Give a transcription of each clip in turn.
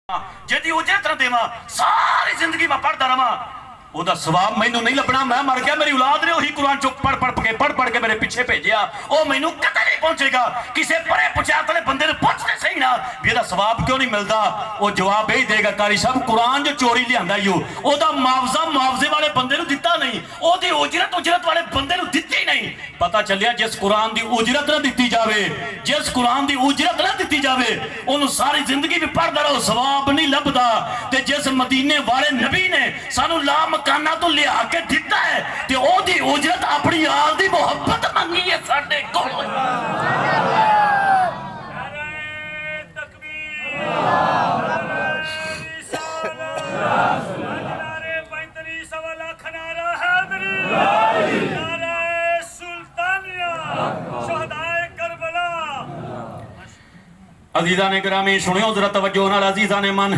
जिहदी उजरत ना देवां सारी जिंदगी मैं पढ़ता रहां ओदा सवाब मैनू नहीं लभना। मैं मर गया, मेरी औलाद ने उही कुरान चो पढ़ के मेरे पिछे भेजिया, ओ मैनू कदे नहीं पहुंचेगा। किसी परे पुछात वाले बंदे ने पुछते सही ना भी एदा सवाब क्यों नहीं मिलता, वो जवाब यही देगा कारी साहब कुरान जो चोरी लियांदा ही ओदा मुआवजा मुआवजे वाले बंदे नू दिता नहीं, ओदी उजरत वाले बंदे नू दित्ती नहीं। पता चलिया जिस कुरान दी उजरत ना दित्ती जावे, जिस कुरान दी उजरत ना दित्ती जावे ओनू सारी जिंदगी भी पढ़दा रहो सवाब नहीं लभदा। ते जिस मदीने वाले नबी ने सानू ला मकाना तो लिया के दिता है ते ओदी उजरत अपनी आल दी मोहब्बत मंगी है साडे कोल। अजीजा ने गिरामी सुनियो जरा तवज्जो नाल, अजीजा ने मन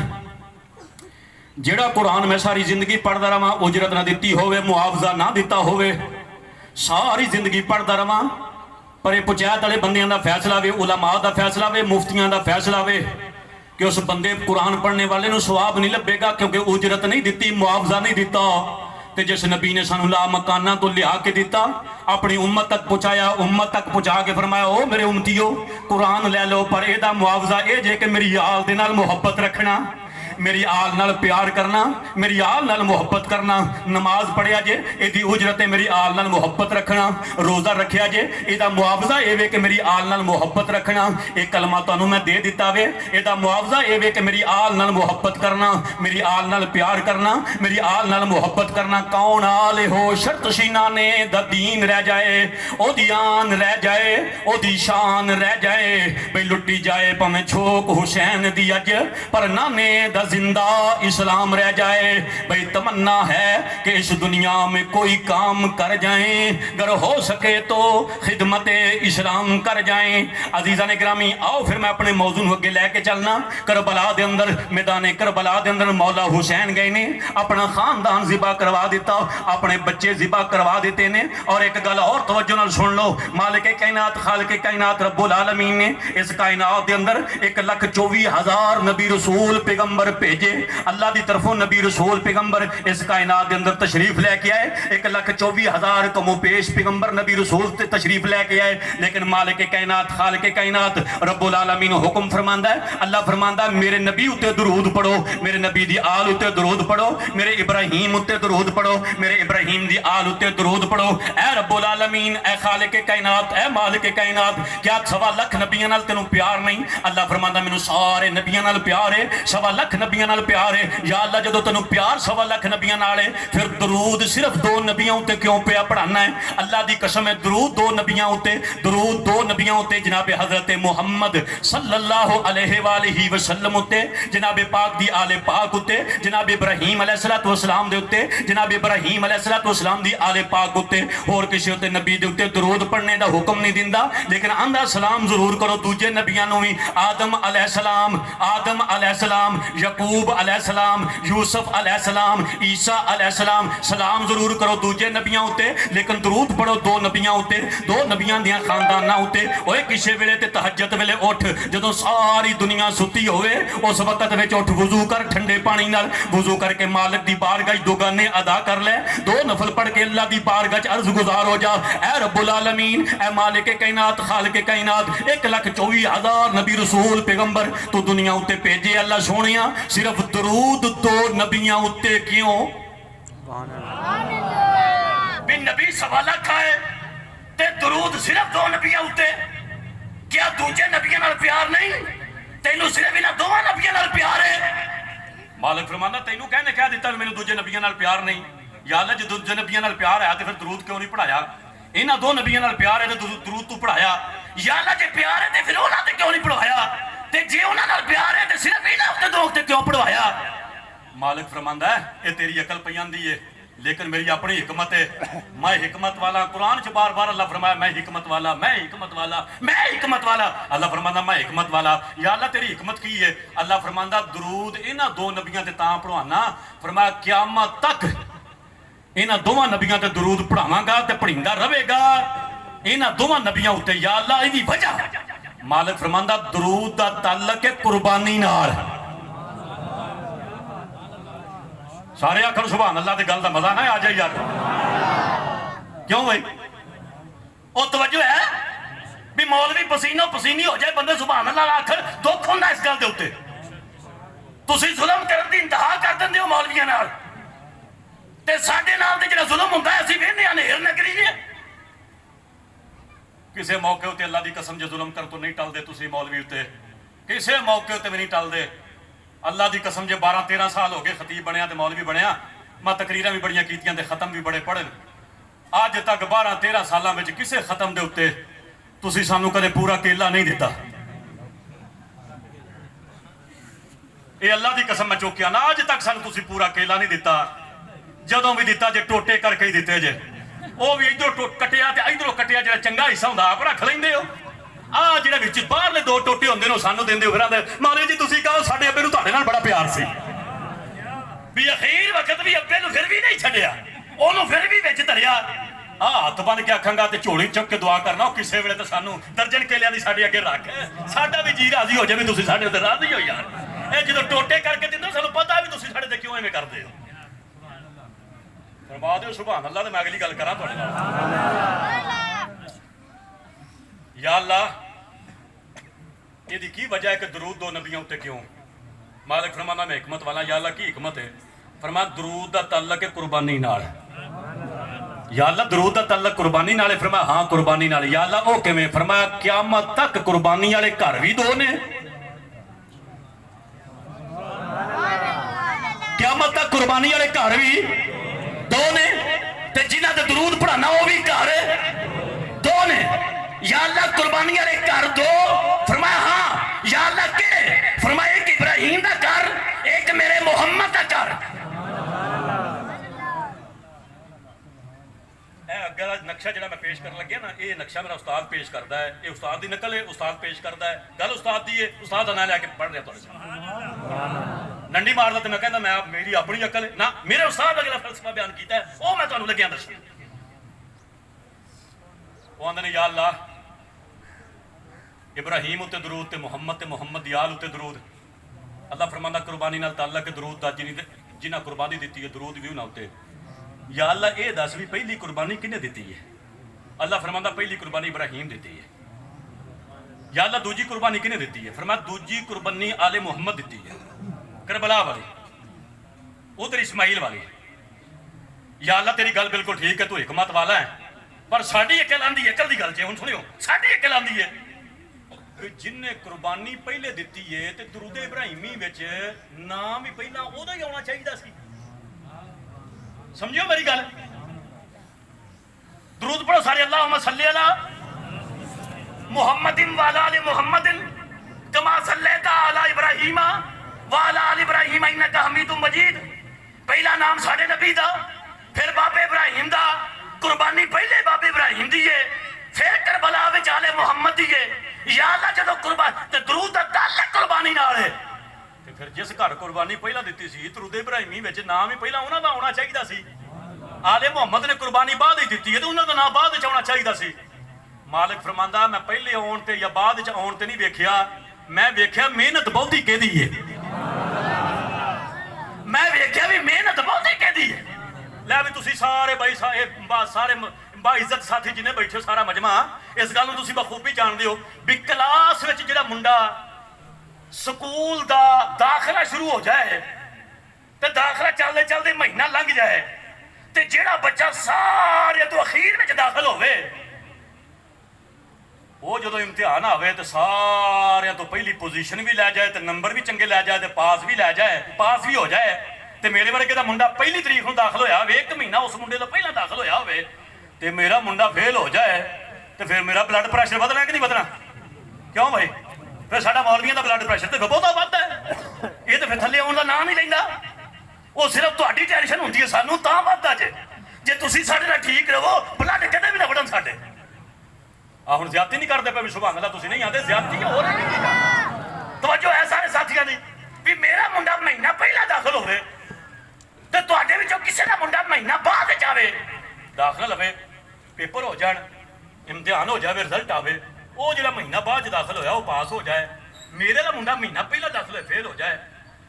जेड़ा कुरान मैं सारी जिंदगी पढ़ता रहा उजरत ना दी होवे मुआवजा ना दिता होवे, सारी जिंदगी पढ़ता रहा पर पंचायत वाले बंदियां दा फैसला वे, उलमा दा फैसला वे, मुफ्तियां दा फैसला वे कि उस बंदे कुरान पढ़ने वाले नू सवाब नहीं लभेगा क्योंकि उजरत नहीं दी, मुआवजा नहीं दिता। ते जिस नबी ने सानू ला मकाना तो लिया के दिता, अपनी उम्मत तक पहुंचाया, उम्मत तक पहुंचा के फरमाया ओ मेरे उम्मतियो कुरान ले लो पर एदा मुआवजा ये जे कि मेरी आल दे नाल मुहब्बत रखना, मेरी आल नाल प्यार करना, मेरी आल नाल मुहब्बत करना। नमाज पढ़िया जे एदी उजरत है मेरी आल नाल मुहब्बत रखना, रोज़ा रखिया जे एदा मुआवजा ये वे कि मेरी आल नाल मुहब्बत रखना। एक कलमा तुहानू मैं दे दिता वे, एदा मुआवजा ये वे कि मेरी आल नाल मुहब्बत करना, मेरी आल नाल प्यार करना, मेरी आल नाल मुहब्बत करना। कौन आले हो शर्त शीना ने दा दीन रह जाए, ओदी आन रह जाए, ओदी शान रह जाए, भाई लुटी जाए भावें छोक हुसैन दी अज पर नाने दा जिंदा इस्लाम रह जाए। भाई तमन्ना है कि इस दुनिया में कोई काम कर जाए, अगर हो सके तो खिदमत इस्लाम कर जाए। अजीजा ने ग्रामी आओ फिर मैं अपने मौजू अगे लैके चलना। करबला दे अंदर मैदाने करबला दे अंदर मौला हुसैन गए ने, अपना खानदान जिबा करवा दिता, अपने बच्चे जिबा करवा दिते ने। और एक गल और तवज्जो नाल सुन लो, मालिक कायनात खालिक कायनात रब्बुल आलमीन ने इस कायनात के अंदर 1,24,000 नबी रसूल पैगंबर भेजे। अल्लाह की तरफों नबी रसूल पैगंबर इस कायनात के अंदर तशरीफ लेके आए, 1,24,000 कमो पेश पैगंबर नबी रसूल तशरीफ लेके आए। लेकिन मालिक कायनात खालिक कायनात रब्बुल आलमीन हुक्म फरमांदा है, अल्लाह फरमांदा मेरे नबी उत्ते दुरूद पढ़ो, मेरे नबी दी आल उत्ते दुरूद पढ़ो, मेरे इब्राहीम उत्ते दुरूद पढ़ो, मेरे इब्राहीम दी आल उत्ते दुरूद पढ़ो। ऐ रब्बुल आलमीन, ऐ खालिक कायनात, ऐ मालिक कायनात, क्या 1.25 लाख नबियां नाल तेनू प्यार नहीं? अल्लाह फरमांदा मैनू सारे नबियां नाल प्यार है, 1.25 लाख नबियां नाल प्यार है। या अल्लाह जदों तेनू प्यार 1.25 लाख नबियां नाल है फिर दरूद सिर्फ 2 नबियां उत्ते क्यों पिया पढ़ाना है? अल्लाह दी कसम है दरूद 2 नबियां उत्ते, दरूद 2 नबियां उत्ते जनाब हजरत मुहम्मद सल्लल्लाहु अलैहि वालैहि वसल्लम उत्ते, जनाब पाक दी आले पाक उत्ते, जनाब इब्राहीम अलैहिस्सलातु वस्सलाम दे उत्ते, जनाब इब्राहीम अलैहिस्सलातु वस्सलाम दी आले पाक उत्ते। होर किसी उत्ते नबी दे उत्ते दरूद पढ़ने दा हुक्म नहीं दिंदा, लेकिन आंदा सलाम जरूर करो दूजे नबियां नूं भी। आदम अलैहिस्सलाम, आदम अलैहिस्सलाम, यकूब अलैहिस्सलाम, यूसुफ अलैहिस्सलाम, ईसा अलैहिस्सलाम, सलाम जरूर करो दूजे नबियां उत्ते, लेकिन दरूद पढ़ो 2 नबियां उत्ते, 2 नबियां दियां खानदानां उत्ते। ओए किसे वेले ते तहज्जुद वेले उठ, जदों सारी दुनिया सुती होवे उस वक्त विच उठ वुजू कर, ठंडे पानी नाल वुजू करके मालिक दी बारगाह च 2 गाने अदा कर ले, 2 नफल पढ़ के अल्लाह दी बारगाह च अर्ज गुजार हो जा। ऐ रब्बुल आलमीन, ऐ मालिक कायनात खालिक कायनात, 1,24,000 नबी रसूल पैगंबर तू दुनिया उत्ते भेजे अल्लाह सोहणिया, सिर्फ दरूद 2 नबियां उत्ते क्यों? भी नबी 1.25 लाख आए ते दरूद सिर्फ 2 नबियां उत्ते, क्या दूजे नबियां नाल प्यार नहीं? तेनू सिर्फ इन्हां 2 नबियां नाल प्यार है? मालिक फरमांदा तैनू कहने कह दिता मैनू दूजे नबियां नाल प्यार नहीं। या अल्लाह जो दूजे नबियां नाल प्यार है तो फिर दरूद क्यों नहीं पढ़ाया? इन्हां 2 नबियां नाल प्यार है तो दरूद तू पढ़ाया। या अल्लाह जे प्यार है तो फिर उन्हां ते क्यों नहीं पढ़वाया? ते जे उन्हां नाल प्यार है तो सिर्फ इन्हां उत्ते 2 उत्ते क्यों पढ़वाया? मालिक फरमांदा है ये तेरी अकल पई आंदी है, लेकिन मेरी अपनी हिकमत है, मैं हिकमत वाला। कुरान च बार बार अल्लाह फरमाया मैं हिकमत वाला, मैं हिकमत वाला, मैं हिकमत वाला। अल्लाह फरमांदा मैं हिकमत वाला। या अल्लाह तेरी हिकमत की है? अल्लाह फरमांदा दरूद इन्हां 2 नबियां ते तां पढ़वाना, फरमाया क़यामत तक इन्हां 2 नबियां ते दरूद पढ़ावांगा ते पढ़ींदा रहेगा इन्हां 2 नबियां उत्ते। या अल्लाह इहदी वजह मालिक फरमांदा दरूद दा ताल्लुक है कुर्बानी नाल। सारे आखर सुभान अल्लाह की गल का मजा ना आ जाए यार। क्यों भाई वो तवज्जो है भी मौलवी पसीनो पसीनी हो जाए बंदे सुभान अल्लाह आखर दुख होंदा इस गल दे उत्ते। तुसीं जुल्म करन दी इंतहा कर दिंदे हो मौलवियां नाल ते साडे नाल ते जिहड़ा जुल्म हुंदा है असीं वेहने आ नेर न करीए। किसी मौके उत्ते अल्लाह की कसम जो जुल्म कर तो नहीं टलदे तुसीं मौलवी उत्ते किसी मौके उत्ते भी नहीं टलदे। अल्लाह की कसम जो 12-13 साल हो गए खतीब बनया तो मौलवी बनया मैं तकरीरां भी बड़ियां कीतियां ते खत्म भी बड़े पढ़न अज तक 12-13 सालों में किसी खत्म के उत्ते तुसीं सानू कदे पूरा केला नहीं दिता। ये अल्लाह की कसम मैं चुकिया ना अज तक सानू तुसीं पूरा केला नहीं दिता। जदों भी दिता जे टोटे करके ही दिते जे वो भी इधरों कटिया ते इधरों कटिया जो चंगा हिस्सा हुंदा आप रख लेंदे हो। आ जिहड़े विच बाहरले 2 टोटे हुंदे ने सानू देंदे हो। फिर आंदे मौलवी जी तुसीं कहो साडे अब्बे नूं तुहाडे नाल बड़ा प्यार सी भी अखीर वक्त भी अब्बे नूं फिर भी नहीं छड्डिया ओनू फिर भी विच धरिया। हाथ बन के आखांगा ते झोली चुक के दुआ करना किसी वेले तो सानू दर्जन केलियां दी साडे अगे रख साडा भी जी राजी हो जाए भी तुसीं साडे उत्ते राजी हो यार। ये जो टोटे करके दिंदे सानू पता भी तुसीं साडे ते क्यों इवें करदे हो। फरमा दो सुभान अल्लाह ते मैं अगली गल करा तुहाडे नाल। या अल्लाह इहदी की वजह है कि दरूद 2 नबियों उत्ते क्यों। मालिक फरमाना मैं हिकमत वाला। या अल्लाह की हिकमत है फरमा दरूद दा तल्लक है कुर्बानी नाल। या अल्लाह दरूद दा तल्लक कुर्बानी नाल है। फरमा हाँ कुर्बानी नाल। या अल्लाह ओ किवें। फरमाया क़यामत तक कुर्बानी वाले घर भी 2 ने क़यामत तक कुर्बानी वाले घर भी 2 ने ते जिन्हां दे दरूद पढ़ाना वो भी घर 2 ने। या अल्लाह कुर्बानी वाले घर 2। फरमाया हाँ। या अल्लाह के। फरमाया एक इब्राहिम का घर एक मेरे मोहम्मद का घर। अगे नक्शा जो मैं पेश कर लगे ना ये नक्शा मेरा उस्ताद पेश करता है। ये उस्ताद की नकल है उस्ताद पेश करता है गल उस्ताद की है उस्ताद का नाम लैके पढ़ रहा थोड़े नंडी मारदा तो मैं कहता मैं मेरी अपनी अकल है ना मेरे उस्ताद अगला फलसफा बयान किया है वो मैं तुहानू लग्या दस। वो आंदे ने या अल्लाह इब्राहिम उत्ते दरूद ते मुहम्मद दी आल उत्ते दरूद। अल्लाह फरमांदा कुर्बानी नाल ताल्लुक है दरूद दा जिन्हां कुर्बानी दी है दरूद भी उन्हां उत्ते। या अल्लाह ये दस भी पहली कुर्बानी किन्ने दी है। अल्लाह फरमांदा पहली कुर्बानी इब्राहिम दी है। या अल्लाह दूजी कुर्बानी किन्ने दी है। फरमाया दूजी कुर्बानी आले मुहम्मद दी है करबला वाली उधर इस्माइल वाली। या अल्लाह तेरी गल बिल्कुल ठीक है तू हिकमत वाला है पर साड़ी अकल आंदी अकल की गल जे हुण सुनियो साड़ी अकल आंदी है जिन्हें कुर्बानी पहले दी है तो दरूद इब्राहिमी विच नाम भी पहला उहदा ही आना चाहिए सी। समझियो मेरी गल। दरूद पढ़ो सारे अल्लाहुम्मा सल्ली अला मुहम्मदिन व अला आलि मुहम्मदिन कमा सल्लैता अला इब्राहीम व अला आलि इब्राहीम इन्नका हमीदुम मजीद। पहला नाम साडे नबी दा फिर बाबे इब्राहिम दा कुर्बानी पहले बाबे इब्राहिम दी है फिर करबला विच आले मुहम्मद दी है। या अल्लाह जदों कुर्बान ते दरूद दा ताल्लुक कुर्बानी नाल है ते फिर जिस घर कुर्बानी पहला दी सी दरूद इब्राहिमी विच नाम ही पहला उन्हां दा आउणा चाहिदा सी। आले मुहम्मद ने कुर्बानी बाद ही दी है तो उन्हां दा नाम बाद विच आउणा चाहिदा सी। मालिक फरमांदा मैं पहले आउण ते या बाद विच आउण ते नहीं वेखिया मैं वेखिया मेहनत बहुती किहदी है। मैं वेखिया भी मेहनत बहुती किहदी है। लै भी तुसीं सारे भाई सारे बाइज्जत साथी जिन्हें बैठे सारा मजमा इस गल तुसीं बखूबी जानते हो भी क्लास विच जिहड़ा मुंडा स्कूल दा दाखला शुरू हो जाए तो दाखला चलते चलते महीना लंघ जाए तो जिहड़ा बच्चा सारे तो अखीर में दाखिल होवे वो जो इम्तिहान आवे तो सारे तो पहली पोजीशन भी लै जाए तो नंबर भी चंगे लै जाए तो पास भी लै जाए पास भी हो जाए तो मेरे वर्गे का मुंडा पहली तरीक को दाखिल होया होवे 1 महीना उस मुंडे तो पहला दाखिल होया होवे तो मेरा मुंडा फेल हो जाए तो फिर मेरा ब्लड प्रैशर बदना कि नहीं बदना। क्यों भाई फिर साडा मौलवियों का ब्लड प्रैशर तो बहुता वधदा है ये तो फिर थल्ले आउण दा नाम नहीं लैंदा वो सिर्फ तुहाडी टेंशन हुंदी है सानू तां वधदा जे तुसीं साडे नाल ठीक रहो ब्लड कदे भी ना बढ़न साडे। आ हुण ज्यादती नहीं करदे पे सुभान अल्लाह तुसीं नहीं आंदे ज्यादती हो रही है। तवज्जो है सारे साथियों दी भी मेरा मुंडा महीना पहला दाखिल होवे ते तुहाडे विचों किसी दा मुंडा महीना बाद विच आवे दाखिला लवे पेपर हो जाए इम्तिहान हो जाए रिजल्ट आवे वो जो महीना बाद दाखिल होया वो पास हो जाए मेरे का मुंडा महीना पहला दाखिल फेल हो जाए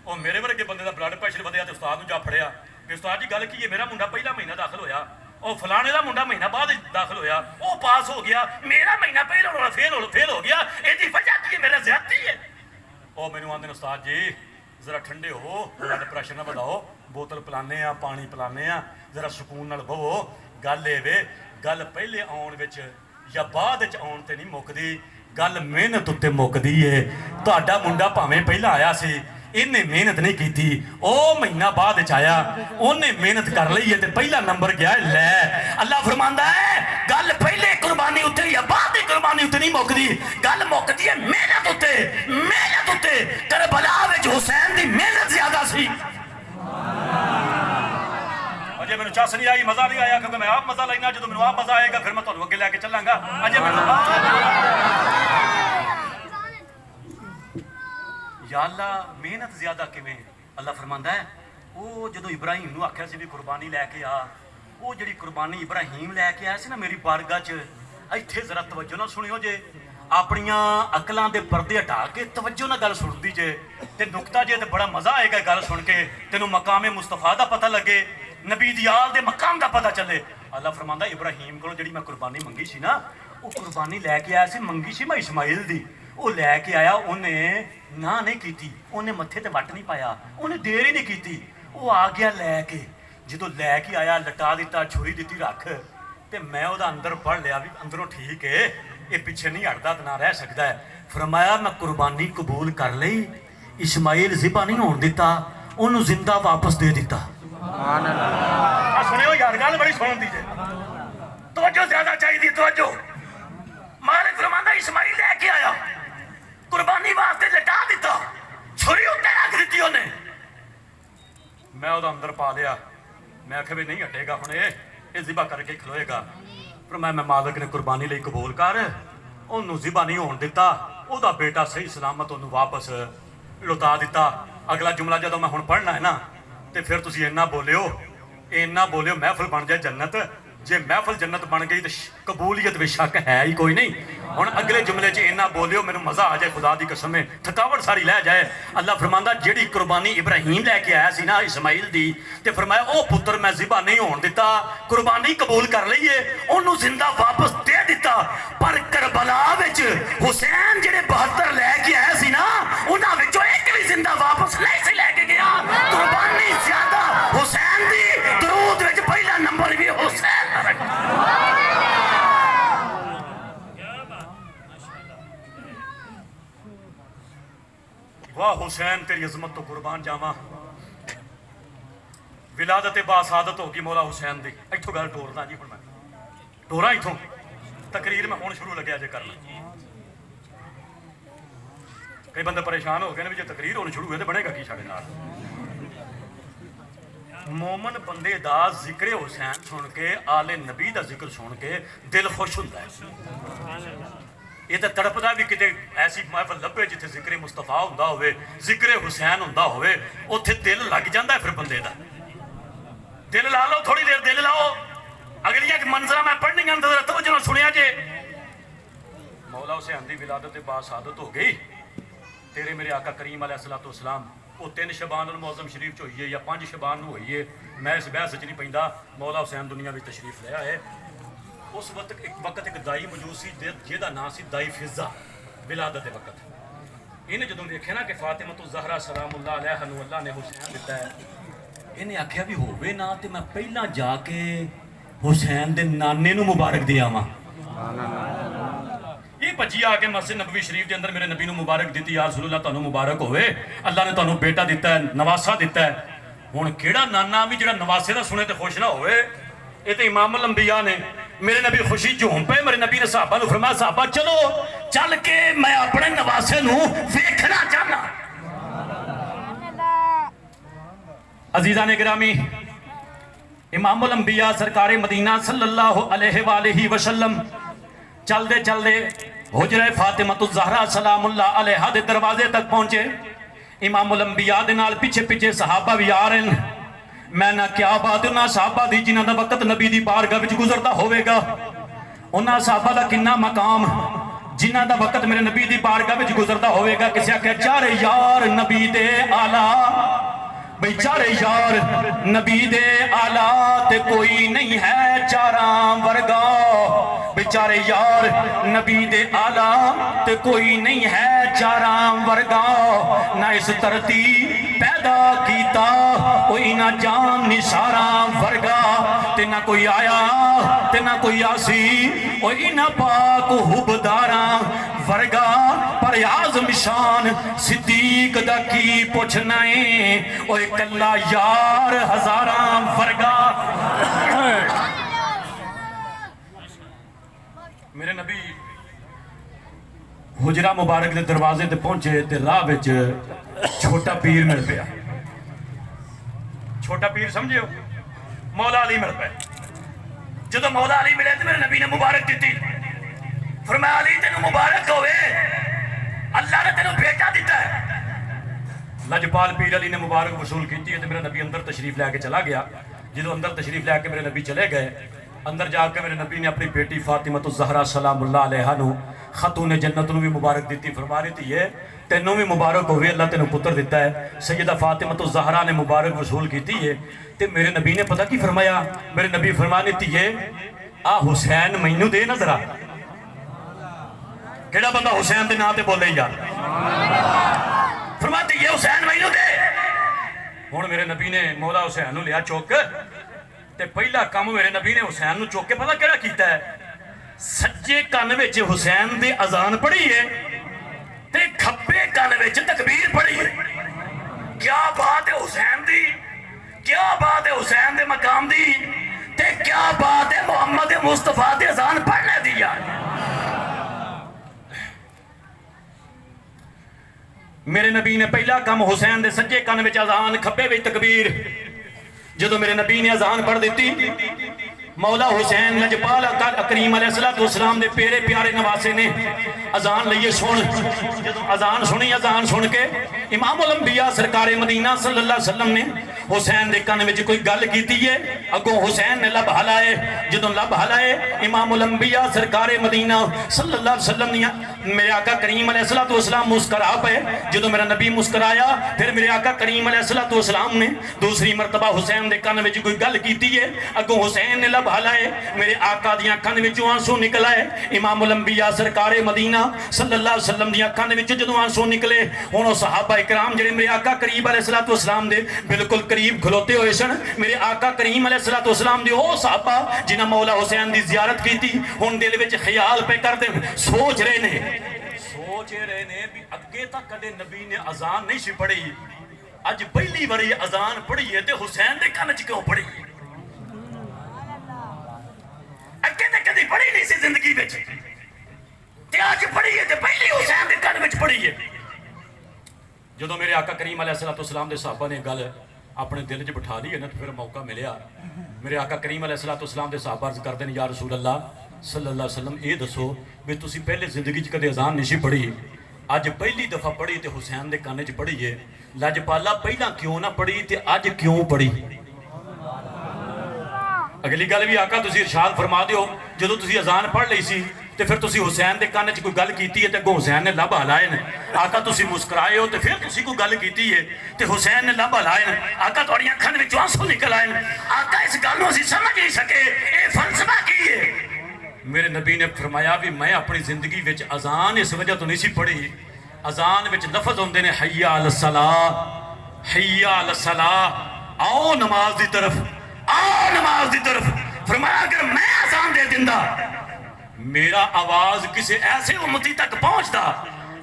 और मेरे वर्गे बंदे का ब्लड प्रैशर वधिया तो उस्ताद जा फड़िया कि उस्ताद जी गल की है, मेरा मुंडा पहला महीना दाखिल होया, और फलाने का मुंडा महीना बाद दाखिल होया, वो पास हो गया, मेरा महीना पहला फेल हो गया, इसकी वजह की है, मेरा ज्यादती है। और मैनू आंदे उस्ताद जी जरा ठंडे हो, ब्लड प्रेशर ना बढ़ाओ, बोतल पिलाने आ, पानी पिलाने आ, जरा सुकून नाल बहो। गल ये वे, गल पहले आउण विच या बाद च आउण ते नहीं मुकदी, गल मेहनत उत्ते मुकदी है। तुहाडा मुंडा भावें पहला आया सी, इन्हें मेहनत नहीं की, ओ महीना बाद आया, उन्हें मेहनत कर ली है ते पहला नंबर गया। लै अल्लाह फरमांदा है गल पहले कुर्बानी उत्ते या बाद दी कुर्बानी उत्ते नहीं मुकदी, गल मुकदी है मेहनत उत्ते। मेहनत उत्ते करबला विच हुसैन दी मेहनत ज्यादा सी। अजे मैनू चस नहीं आई, मजा नहीं आया, क्योंकि मैं आप मजा लेना, जो मैनू आप मजा आएगा फिर मैं तुहानू अगे लैके चलांगा। अजे या अल्लाह मेहनत ज्यादा किवें? अल्लाह फरमांदा है वो जो इब्राहिम नू आख्या सी भी कुर्बानी लैके आ, वो जिहड़ी कुर्बानी इब्राहिम लैके आया सी ना मेरी बारगाह च, इत्थे जरा तवज्जो ना सुनियो जे, अपनियां अकलां दे पर्दे हटा के तवज्जो ना गल सुनदी जे ते नुकता जे ते बड़ा मजा आएगा गल सुन के, तेनू मकामे मुस्तफा दा पता लगे, नबी दी आल दे मकाम दा पता चले। अल्लाह फरमांदा इब्राहिम कोलों जिहड़ी मैं कुर्बानी मंगी सी ना, वो कुर्बानी लैके आया सी, मंगी सी मैं इस्माइल दी, वो लैके आया, उन्हें ना नहीं की, उन्हें मत्थे ते वट नहीं पाया, उन्हें देर ही नहीं की, वो आ गया लैके, जो लैके आया लटा दिता, छुरी दी रख, ते मैं वह अंदर पढ़ लिया भी अंदरों ठीक है, ये पिछे नहीं हटता तो ना रह सकता है। फरमाया मैं कुर्बानी कबूल कर ली, इस्माइल ज़िबा नहीं होने दिता, उन्होंने जिंदा वापस दे दिता। सुनियो यार गल बड़ी सुन दी जे, तवज्जो ज्यादा चाहिए, तवज्जो। मालिक फरमांदा इस्माइल लैके आया, कुर्बानी वास्ते लटा दिता, छुरी उत्ते रख दी उन्हें, मैं वह अंदर पा लिया, मैं आख्या भी नहीं हटेगा हुण ये ज़िबा करके खलोएगा। पर मैं मालिक ने कुर्बानी लिए कबूल कर, उन्होंने ज़िबा नहीं होने दिता, वह बेटा सही सलामत उन्होंने वापस लुटा दिता। अगला जुमला जो मैं हुण पढ़ना है ना, तो फिर तुसीं इन्ना बोलियो महफिल बन जाए जन्नत, जे महफिल जन्नत बन गई तो कबूलियत में शक है ही कोई नहीं। हुण अगले जुमले च इन्ना बोलियो मैनू मजा आ जाए, खुदा दी कसम है थकावट सारी लै जाए। अल्लाह फरमांदा जिहड़ी कुर्बानी इब्राहिम लैके आया सी ना इस्माइल दी, ते फरमाया ओ पुत्र मैं ज़िबा नहीं होने दिता, कुर्बानी कबूल कर लईए, उन्होंने जिंदा वापस दे दिता। पर करबला विच हुसैन जिहड़े 72 लैके आया सी ना, उन्हां विचों एक भी जिंदा वापस नहीं सी लैके गया। कुर्बानी ज्यादा हुसैन दी, दरूद विच पहला नंबर भी हुसैन। वाह हुसैन तेरी अजमत तो कुर्बान जावा, विलादत बासादत होगी मौला हुसैन दी। इथों गल टोरदा जी, हुण मैं टोरा इथों तकरीर मैं हुण शुरू लग्या जे करना। कई बंदे परेशान हो गए ने भी जे तकरीर होनी शुरू हुई तो बनेगा की साडे नाल। मोमन बंदे दा जिक्र हुसैन सुन के, आले नबी दा जिक्र सुन के दिल खुश हुंदा है। ये तो तड़पदा भी किते ऐसी महफिल लभे जिथे जिक्र मुस्तफा हुंदा होवे, जिक्र हुसैन हुंदा होवे, उत्थे दिल लग जांदा है। फिर बंदे दा दिल ला लो, थोड़ी देर दिल लाओ। अगलियां मंजरा मैं पढ़नियां तवज्जो नाल सुनिया जे। मौला हुसैन दी विलादत बासादत हो गई, तेरे मेरे आका करीम अलैहिस्सलातु वस्सलाम वो 3 शबान मुअज़्ज़म शरीफ च होई है या 5 शबान होई है, मैं इस बहस च नहीं पैंदा। मौला हुसैन दुनिया में तशरीफ लिया है। उस वक्त एक दाई मौजूद सी जिहदा नाम सी दाई फिज़ा। विलादत के वक्त इन्हें जो देखिया ना कि फातिमा ज़हरा सलामुल्लाह अलैहा नूं अल्लाह ने हुसैन दिता है, इन्हें आख्या भी होवे ना तो मैं पहला जाके हुसैन दे नाने नूं मुबारक दे आवां। ये भजी आके मस्जिद नबवी शरीफ के अंदर मेरे नबी नूं मुबारक दी, या रसूलुल्लाह तुहानूं मुबारक होवे, अल्लाह ने तुहानूं बेटा दिता है, नवासा दिता है। हुण किहड़ा नाना भी जिहड़ा नवासे दा सुने तो खुश ना होवे? ये तो इमामुल अंबिया ने। मेरे नबी खुशी झूम पे, मेरे नबी ने साहबा नूं फरमाया साहबा चलो चल के मैं अपने नवासे नूं वेखना चाहना। अजीज़ा ने गिरामी, इमामुल अंबिया सरकार मदीना सल्लल्लाहु अलैहि वसल्लम चलदे चलदे हुजरे फातिमा ज़हरा सलामुल्लाह अलैहा दे दरवाजे तक पहुंचे। इमामुल अंबिया दे नाल पिछे पिछे सहाबा भी आ रहे हैं। मैं ना क्या बात उन्हां सहाबा दी जिन्हां दा वक्त नबी दी बारगाह विच गुजरदा होवेगा, उन्हां सहाबा दा किन्ना मकाम जिन्हां दा वक्त मेरे नबी दी बारगाह विच गुजरदा होवेगा। किसी आख्या चारे यार नबी दे आला, भाई बेचारे यार नबी दे आलात कोई नहीं है चारां वर्गा। बेचारे यार नबी दे आलात कोई नहीं है चारां वर्गा। ना इस धरती पैदा कीता कोई ना जान निसारा वर्गा। ते ना कोई आया ते ना कोई आसी ओ इना पाक हुबदारा वर्गा। पर आज़म शान सिद्दीक दा की पुछना है ओ कल्ला यार हजारा वर्गा। मेरे नबी हुजरा मुबारक के दरवाजे ते पहुंचे ते राह विच छोटा पीर मिल पिया। छोटा पीर समझियो मौला अली मिल पे। जो मौला अली मिले तो मेरे नबी ने मुबारक दी। फरमाया अली तेन मुबारक होवे अल्लाह ने तेन बेटा दिता है। लजपाल पीर अली ने मुबारक वसूल की तो मेरा नबी अंदर तशरीफ लैके चला गया। जो अंदर तशरीफ लैके मेरे नबी चले गए, अंदर जाके मेरे नबी ने अपनी बेटी फातिमा ज़हरा सलामुल्लाह अलैहा नू खतून जन्नत नू भी मुबारक दी। फरमा रही थी तेनों भी मुबारक होवे अल्लाह तेन पुत्र दिता है। सैयदा फातिमा ज़हरा ने मुबारक वसूल की है। तो मेरे नबी ने पता की फरमाया, मेरे नबी फरमाने धीए आ हुसैन मैनू दे ना जरा। केड़ा बंदा हुसैन के नाम से बोले यार। फरमाती है हुसैन मैनू दे। हुण मेरे नबी ने मौला हुसैन नू लिया चुक ते पहला काम मेरे नबी ने हुसैन नू चुक के पता केड़ा कीता है, सज्जे कन विच हुसैन दी अजान पढ़ी है ते खब्बे कन विच तकबीर पढ़ी है। क्या बात है हुसैन दी, क्या बात है हुसैन दे मकाम दी, ते क्या बात है मोहम्मद मुस्तफा दी अजान पढ़ने दी यार। मेरे नबी ने पहला काम हुसैन दे सज्जे कन विच अजान खब्बे विच तकबीर। जो मेरे नबी ने अजान पढ़ दी, मौला हुसैन लजपाल करीम अलैहिस्सलाम दे प्यारे प्यारे नवासे ने अजान लईए सुन। जो अजान सुनी, अजान सुन के इमामुल अंबिया सरकारे मदीना सल्लल्लाहु अलैहि वसल्लम ने हुसैन दे कन विच कोई गल कीती है। अगों हुसैन ने लब हलाए। जो लब हलाए इमामुल अंबिया सरकारे मदीना सल्लल्लाहु अलैहि वसल्लम ने मेरे आका करीम अलैहिस्सलाम मुस्करा पे। जो मेरा नबी मुस्कराया फिर मेरे आका करीम अलैहिस्सलाम ने दूसरी मरतबा हुसैन दे कन विच कोई गल कीती है। अगों हुसैन ने लब हलाए, मेरे आका दी अखां दे विचों आंसू निकल आए। इमामुल अंबिया सरकारे मदीना सल्लल्लाहु अलैहि वसल्लम दी अखां दे विच जदों आंसू निकले, हुण ओ सहाबा इकराम जिहड़े मेरे आका करीम अलैहिस्सलाम दे बिल्कुल करीब खलोते हुए सन। मेरे आका करीम अलैहिस्सलाम दे ओ सहाबा जिन्हां मौला हुसैन दी जियारत कीती, हुण दिल विच ख्याल पे करदे सोच रहे ने भी अगे तक कदे नबी ने अजान नहीं सी पढ़ी, अज पहली बारी अजान पढ़ी है ते हुसैन दे कन च क्यों पढ़ी? अगे तक कदी पढ़ी नहीं सी जिंदगी विच ते अज पढ़ी है ते पहली हुसैन दे कन विच पढ़ी है। जो मेरे आका करीम अलैहिस्सलाम दे सहाबा ने गल अपने दिल च बिठा ली है ना, तो फिर मौका मिलिया। मेरे आका करीम अलैहिस्सलाम दे सहाबा अर्ज करते हैं, या रसूल अल्लाह सल्लल्लाहु अलैहि वसल्लम ये दसो भी तुसी पहले जिंदगी च कदे अजान नहीं सी पढ़ी, अज पहली दफा पढ़ी तो हुसैन दे काने च पढ़ी है। लजपाला पहला क्यों ना पढ़ी ते अज क्यों पढ़ी? अगली गल भी आका तुसी इरशाद फरमा दिओ, जो तुसी अजान पढ़ ली सी ते फिर तुसी हुसैन दे काने च कोई गल कीती है ते अगों हुसैन ने लब हलाए ने। आका तुसी मुस्कुराए हो ते फिर तुसी कोई गल कीती है ते हुसैन ने लब हलाए ने। आका तुहाडी अखां दे विचों आंसू निकल आए ने। आका इस गल नूं असीं समझ नहीं सके, ये फलसफा की है? मेरे नबी ने फरमाया भी मैं अपनी जिंदगी विच अजान इस वजह तो नहीं सी पढ़ी, अजान विच लफज होंदे ने हय्या अल सलाह, हय्या अल सलाह, आओ नमाज दी तरफ, आओ नमाज दी तरफ। फरमाया अगर मैं अजान दे दिंदा, मेरा आवाज किसी ऐसे उम्मती तक पहुंचता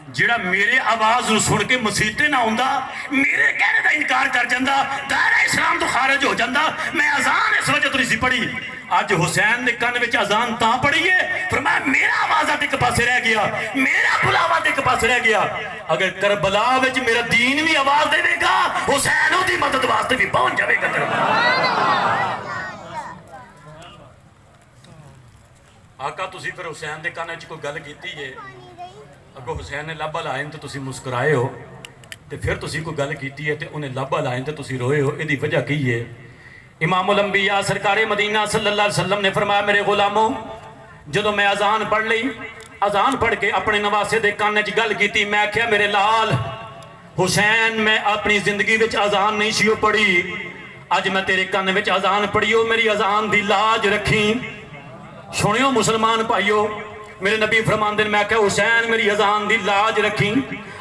जिहड़ा मेरे आवाज नूं सुन के मसीते ना आउंदा, मेरे कहने का इनकार कर जांदा, दायरा इस्लाम तो खारिज हो जांदा, मैं अजान इस वजह तो नहीं सी पढ़ी। अज हुसैन दे कन विच अजान तां पढ़ी है, फरमाया मेरा आवाज़ एक पासे रह गया, मेरा बुलावा एक पासे रह गया। अगर करबला विच मेरा दीन भी आवाज देगा, हुसैन उहदी मदद वास्ते भी पहुंच जाएगा करबला। आका तुसी फिर हुसैन दे काने च कोई गल कीती है, अगो हुसैन ने लब लाए तो तुसी मुस्कुराए हो, तो फिर तुसी कोई गल कीती है तो उन्हें लब लाए तो तुसी रोए हो, इसकी वजह की है? इमामुल अंबिया सरकारे मदीना सल्लल्लाहु अलैहि वसल्लम ने फरमाया मेरे गुलामों, जो मैं अजान पढ़ ली, अजान पढ़ के अपने नवासे दे काने च गल की, मैं आख्या मेरे लाल हुसैन मैं अपनी जिंदगी विच अजान नहीं सी पढ़ी, अज मैं तेरे कन विच अजान पढ़ी, मेरी अजान दी लाज रखी। सुनियो मुसलमान भाइयों, मेरे नबी फरमांदे ने, मैं क्या हुसैन मेरी अजान दी लाज रखी।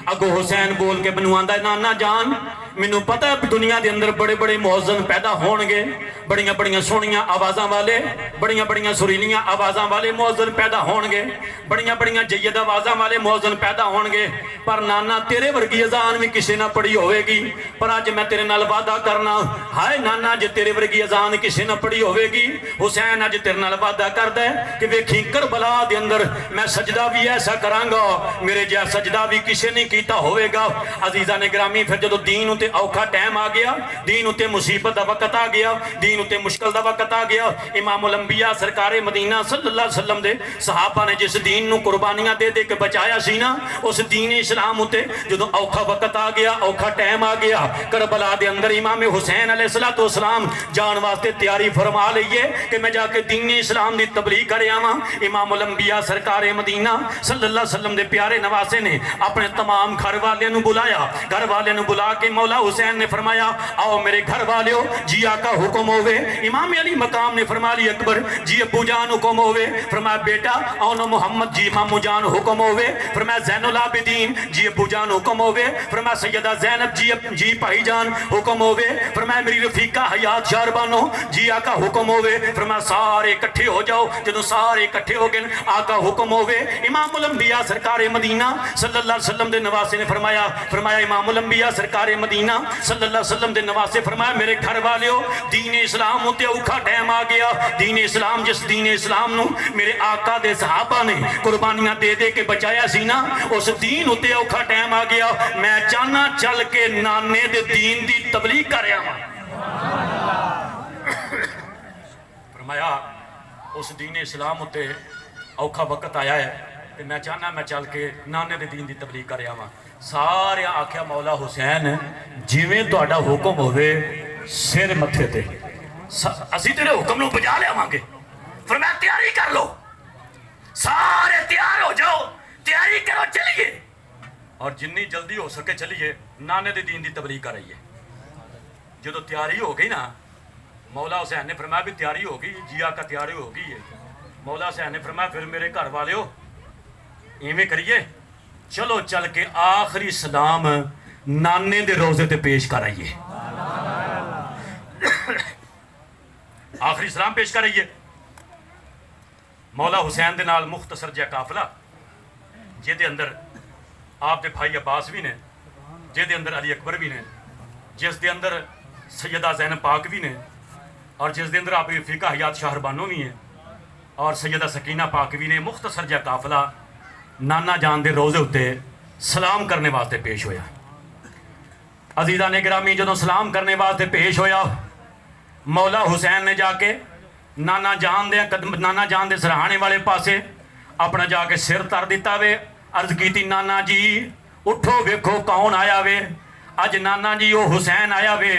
अगो हुसैन बोल के मैनू आंदा, नाना जान मैनू पता है दुनिया के अंदर बड़े बड़े मुअज्जिन पैदा होणगे, बड़िया बड़िया सोहनिया आवाज़ां वाले, बड़िया बड़िया सुरीलियां आवाज़ां वाले मुअज्जिन पैदा होणगे, बड़िया बड़िया जय्यद आवाज़ां वाले मुअज्जिन पैदा होणगे, पर नाना तेरे वर्गी अजान भी किसी ना पढ़ी होवेगी। पर अज मैं तेरे नाल वादा करना, हाय नाना जे तेरे वर्गी अजान किसी ना पढ़ी होवेगी, हुसैन अज तेरे नाल वादा करदा है कि वेखी करबला दे अंदर मैं सजदा भी ऐसा करांगा, मेरे जैसा सजदा भी किसी ने कीता होवेगा। अजीज़ां ने गिरामी, फिर जदों दीन उत्ते औखा टाइम आ गया, दीन उत्ते मुसीबत का वक्त आ गया, दीन उत्ते मुश्किल का वक्त आ गया, इमामुल अंबिया सरकारे मदीना सल्लल्लाहु अलैहि वसल्लम दे सहाबा ने जिस दीन नूं कुर्बानियां दे दे के बचाया सी ना, उस दीन इस्लाम उत्ते जदों औखा वक्त आ गया, औखा टाइम आ गया, करबला दे अंदर इमाम हुसैन अलैहिस्सलातु वस्सलाम जान वास्ते तैयारी फरमा लईए कि मैं जाके दीन इस्लाम दी तबलीग कर आवां। इमामुल अंबिया सरकारे मदीना सल्लल्लाहु अलैहि वसल्लम दे प्यारे नवासे ने अपने तमाम घर वालियां नूं बुलाया, घर वालियां नूं बुला के मौला हुसैन ने फरमाया, आओ मेरे घर वालियो, जी आका हुक्म होवे। इमाम अली मकाम ने फरमा ली अकबर जी अबू जान हुक्म होवे। फरमाया बेटा आओ ना मोहम्मद जी मामू जान हुक्म होवे। फरमाया ज़ैनुल आबिदीन जी अबू जान हुक्म होवे। फरमाया सैयदा ज़ैनब जी भाई जान हुक्म होवे। फरमाया मेरी रफीका हयात शारबानो जी आका हुक्म होवे। फरमाया सारे इकट्ठे हो जाओ। जदों सारे इकट्ठे हो गए आका हुक्म होवे। इमामुल अंबिया सरकारे मदीना सल्लल्लाहु अलैहि वसल्लम दे नवासे ने फरमाया इमामुल अंबिया सरकारे मदीना सल्लल्लाहु अलैहि वसल्लम दे नवासे फरमाया, मेरे घर वालियो दीन इस्लाम उत्ते औखा टाइम आ गया। दीन इस्लाम जिस दीन इस्लाम नूं मेरे आका दे सहाबा ने कुर्बानियां दे दे के बचाया सी ना, उस दीन उत्ते औखा टाइम आ गया। मैं चाहना चल के नाने दे दीन दी तबलीग कर आवां। फरमाया उस दीन इस्लाम उत्ते औखा वक्त आया है ते मैं चाहना मैं चल के नाने दे दीन दी तबलीग कर आवां। सारे आख्या मौला हुसैन जिवें तुहाडा हुक्म होवे, सिर मथे ते असीं तेरे हुक्म नूं बजा लियावांगे। फरमाया तैयारी कर लो, सारे तैयार हो जाओ, तैयारी करो, चलिए और जिन्नी जल्दी हो सके चलिए नाने दे दीन दी तबलीग कर आइए। जदों तैयारी हो गई ना, मौला हुसैन ने फरमाया भी तैयारी हो गई, जी आका तैयारी हो गई है। मौला हुसैन ने फरमाया फिर मेरे घर वालियो इवें करिए, चलो चल के आखिरी सलाम नाने दे रोजे ते पेश कर आइए। आखिरी सलाम पेश कर आइए। मौला हुसैन दे नाल मुख्तसर जिहा काफिला, जिहदे अंदर आप दे भाई अब्बास भी ने, जिहदे अंदर अली अकबर भी ने, जिस दे अंदर सैयदा ज़ैनब पाक भी ने, और जिस दे अंदर आप रफीका हयात शाहरबानो भी हैं, और सैयदा सकीना पाक भी ने। मुख्तसर जिहा काफिला नाना जान दे रोज़े उत्ते सलाम करने वास्ते पेश होया। अजीज़ा ने गिरामी जदों सलाम करने वास्ते पेश होया, मौला हुसैन ने जाके नाना जान दे सराहने वाले पासे अपना जाके सिर तर दिता वे। अर्ज की नाना जी उठो वेखो कौन आया वे। अज नाना जी वो हुसैन आया वे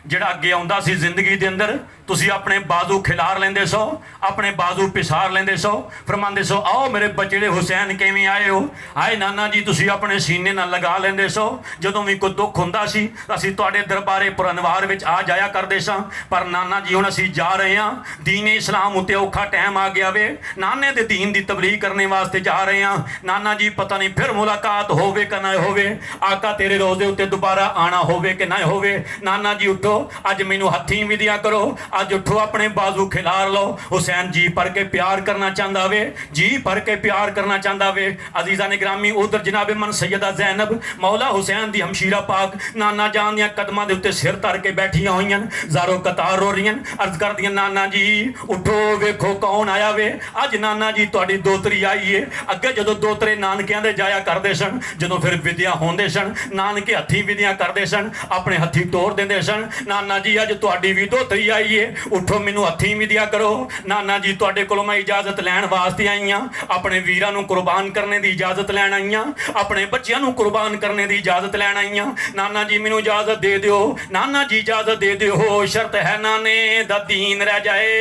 जिहड़ा अगे आउंदा सी जिंदगी दे अंदर। तुसी अपने बाजू खिलार लेंदे सो, अपने बाजू पिसार लेंदे सो, फरमांदे सो आओ मेरे बचड़े हुसैन किवें आए हो। आए नाना जी तुसी अपने सीने नाल लगा लेंदे सो। जदों भी कोई दुख हुंदा सी असीं तुहाडे दरबारे पुरनवार विच आ जाया करदे सां, पर नाना जी हुण असीं जा रहे हां, दीन इस्लाम उत्ते औखा टाइम आ गया वे, नाने दे दीन दी तबलीग करने वास्ते जा रहे हां। नाना जी पता नहीं फिर मुलाकात होवे कि ना होवे, आका तेरे रोज़े उत्ते दोबारा आना होवे कि ना होवे। नाना जी उठो, अज मैनू हत्थीं विधियां करो, अज उठो अपने बाजू खिलार लो। हुसैन जी भर के प्यार करना चाहता वे, जी भर के प्यार करना चाहता वे। अजीज़ा ने ग्रामी उधर जनाबे मन सैयदा ज़ैनब मौला हुसैन दी हमशीरा पाक नाना जान दियां कदमां दे उत्ते सिर धर के बैठियां होईयां, ज़ारो कतार रो रही। अर्ज कर दियां नाना जी उठो वेखो कौन आया वे। अज नाना जी तुहाडी दोतरी आई है। अगे जदों दोतरे नानकियां दे जाया करदे सन, जदों फिर विद्या होंदे सन, नानके हत्थीं विधियां करदे सन, अपने हत्थीं तोड़ दिंदे सन। नाना जी अज तुहाडी भी धोतरी आई है, उठो मैनू हथी विदिया करो। नाना जी तुहाडे कोलों मैं इजाजत लैण वास्ते आई हाँ, अपने वीरां नूं कुर्बान करने की इजाजत लैण आई हाँ, अपने बच्चों नूं कुर्बान करने की इजाजत लैण आई हाँ। नाना जी मैनू इजाजत दे दिओ, नाना जी इजाजत दे दिओ। शर्त है नाने दा दीन रह जाए,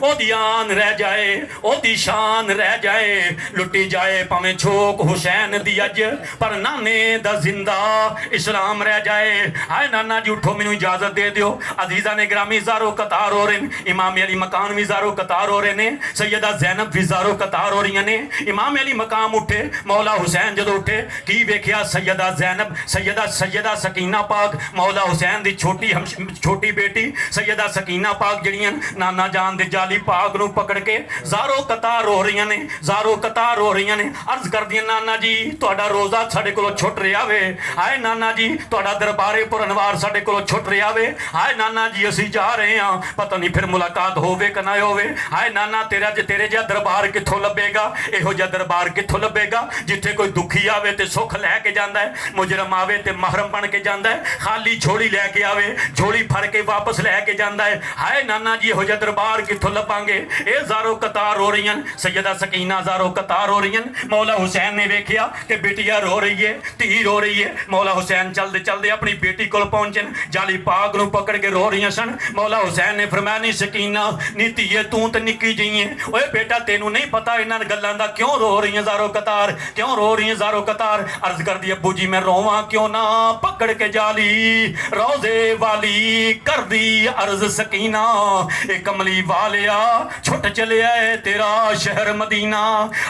ओदी आन रह जाए, ओदी शान रह जाए, लुटी जाए भावें छोक हुसैन दी अज, पर नाने दा जिंदा इस्लाम रह जाए। हाय नाना जी उठो मैनू इजाजत दे दिओ। अजीजा ने ग्रामी ज़ारो कतार हो रहे हैं, इमाम अली मकान भी ज़ारो कतार हो रहे हैं, सैयदा ज़ैनब भी ज़ारो कतार हो रही ने। इमाम अली मकाम उठे, मौला हुसैन जो उठे की वेख्या सैयदा ज़ैनब, सैयदा सकीना पाक, मौला हुसैन दी छोटी बेटी सैयदा सकीना पाक जड़ियां नाना जान दे जाली पाक नूं पकड़ के ज़ारो कतार हो रही ने, ज़ारो कतार हो रही ने। अर्ज कर दिया नाना जी तुहाडा रोज़ा साडे कोलों छुट रहा वे, हाय नाना जी तुहाडा दरबारे पुरनवार साडे कोलों छुट रहा वे, हाय नाना जी असीं जा रहे हाँ, पता नहीं फिर मुलाकात होवे कि ना होवे। हाय नाना तेरे जिहा दरबार कित्थों लभेगा, इहो जिहा दरबार कित्थों लभेगा जिथे कोई दुखी आवे ते सुख लैके जांदा है, मुजरम आवे ते महरम बन के जांदा है, खाली झोली लैके आवे झोली फड़ के वापस लैके जांदा है। हाय नाना जी इहो जिहा दरबार कित्थों लभांगे। ये ज़ारो कतार हो रही हैं, सैयदा सकीना ज़ारो कतार हो रही हैं। मौला हुसैन ने वेख्या कि बेटिया रो रही है, धी रो रही है। मौला हुसैन चलते चलते अपनी बेटी को पहुंचे, जाली पाक नूं पकड़ के रो रही सन। मौला हुसैन ने फरमाया नी सकीना नी धीए तू तो निक्की जी है, ओए बेटा तेनू नहीं पता इन्हां गल्लां दा क्यों रो रही है ज़ारो कतार, क्यों रो रही है ज़ारो कतार। अर्ज कर दी अब्बू जी मैं रोवां क्यों ना, पकड़ के जाली रोज़े वाली कर दी अर्ज सकीना, ए कमली वालिया छुट चलिया है तेरा शहर मदीना।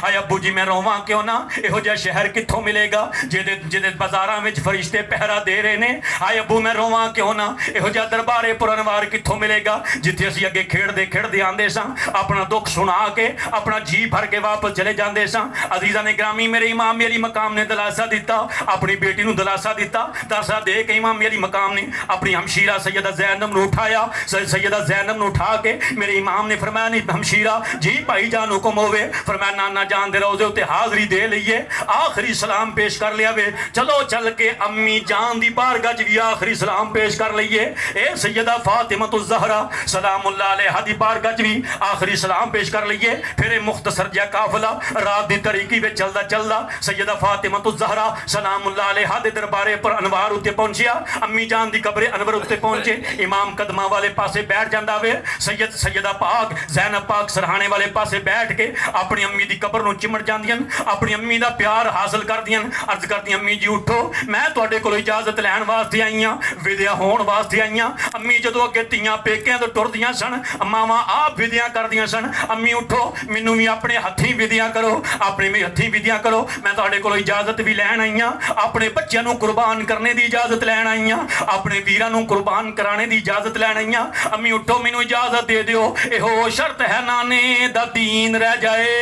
आए अब्बू जी मैं रोवां क्यों ना, इहो जिहा शहर कित्थों मिलेगा जिहदे बाजारां विच फरिश्ते पहरा दे रहे ने। आए अब्बू मैं रोवां क्यों ना, इहो जिहा दरबारे पुरनवार कित्थों मिलेगा जिथे असीं अगे खेड़दे आंदे सां, अपना दुख सुना के अपना जी भर के वापस चले जांदे सां। अजीज़ा ने ग्रामी मेरे इमाम अली मकाम ने दिलासा दिता, अपनी बेटी नूं दिलासा दिता। दिलासा दे के इमाम अली मकाम ने अपनी हमशीरा सैयदा ज़ैनब नूं उठाया। सैयदा ज़ैनब नूं उठा के मेरे इमाम ने फरमाया नहीं हमशीरा जी भाई जान हुक्म होवे, फरमाया नाना जान दे रोज़े उत्ते हाज़री दे लईए, आखिरी सलाम पेश कर लिया वे। चलो चल के अम्मी जान दी बारगाह च भी आखिरी सलाम पेश कर लईए। ए सैयदा फातिमतुज़ ज़हरा सलामुल्लाह अलैहा दी बारगाह च भी आखिरी सलाम पेश कर लईए। फिर मुख्तसर जिहा काफिला रात दी तरीकी विच चलदा चलदा सैयदा फातिमतुज़ ज़हरा सलामुल्लाह अलैहा दे दरबारे पर अनवार उत्ते पहुंचिया। अम्मी जान दी कब्रे अनवर उत्ते पहुंचे, इमाम कदमां वाले पासे बैठ जांदा वे। सैयदा पाक ज़ैनब पाक सरहाने वाले पासे बैठ के अपनी अम्मी दी कब्र नूं चिमड़ जांदियां, अपनी अम्मी दा प्यार हासिल करदियां। अर्ज करदियां अम्मी जी उठो मैं तुहाडे कोलों इजाजत लैण वास्ते आई हां, विद्या होण वास्ते आई हां। अम्मी जदों अगे धीआं पेकिਆਂ तो टुरदियां सन, मावां आप विद्या करदियां सन। अम्मी उठो मैनू भी अपने हथीं विद्या करो, अपने भी हथीं विद्या करो। मैं तुहाडे कोलों इजाजत भी लैण आई हां, अपने बच्चों नूं कुर्बान करने की इजाजत लैण आई हां, अपने वीरां नूं कुर्बान कराने की इजाजत लैण आई हां। अम्मी उठो मैनू इजाजत दे दिओ, इहो शर्त है नाने दा दीन रह जाए,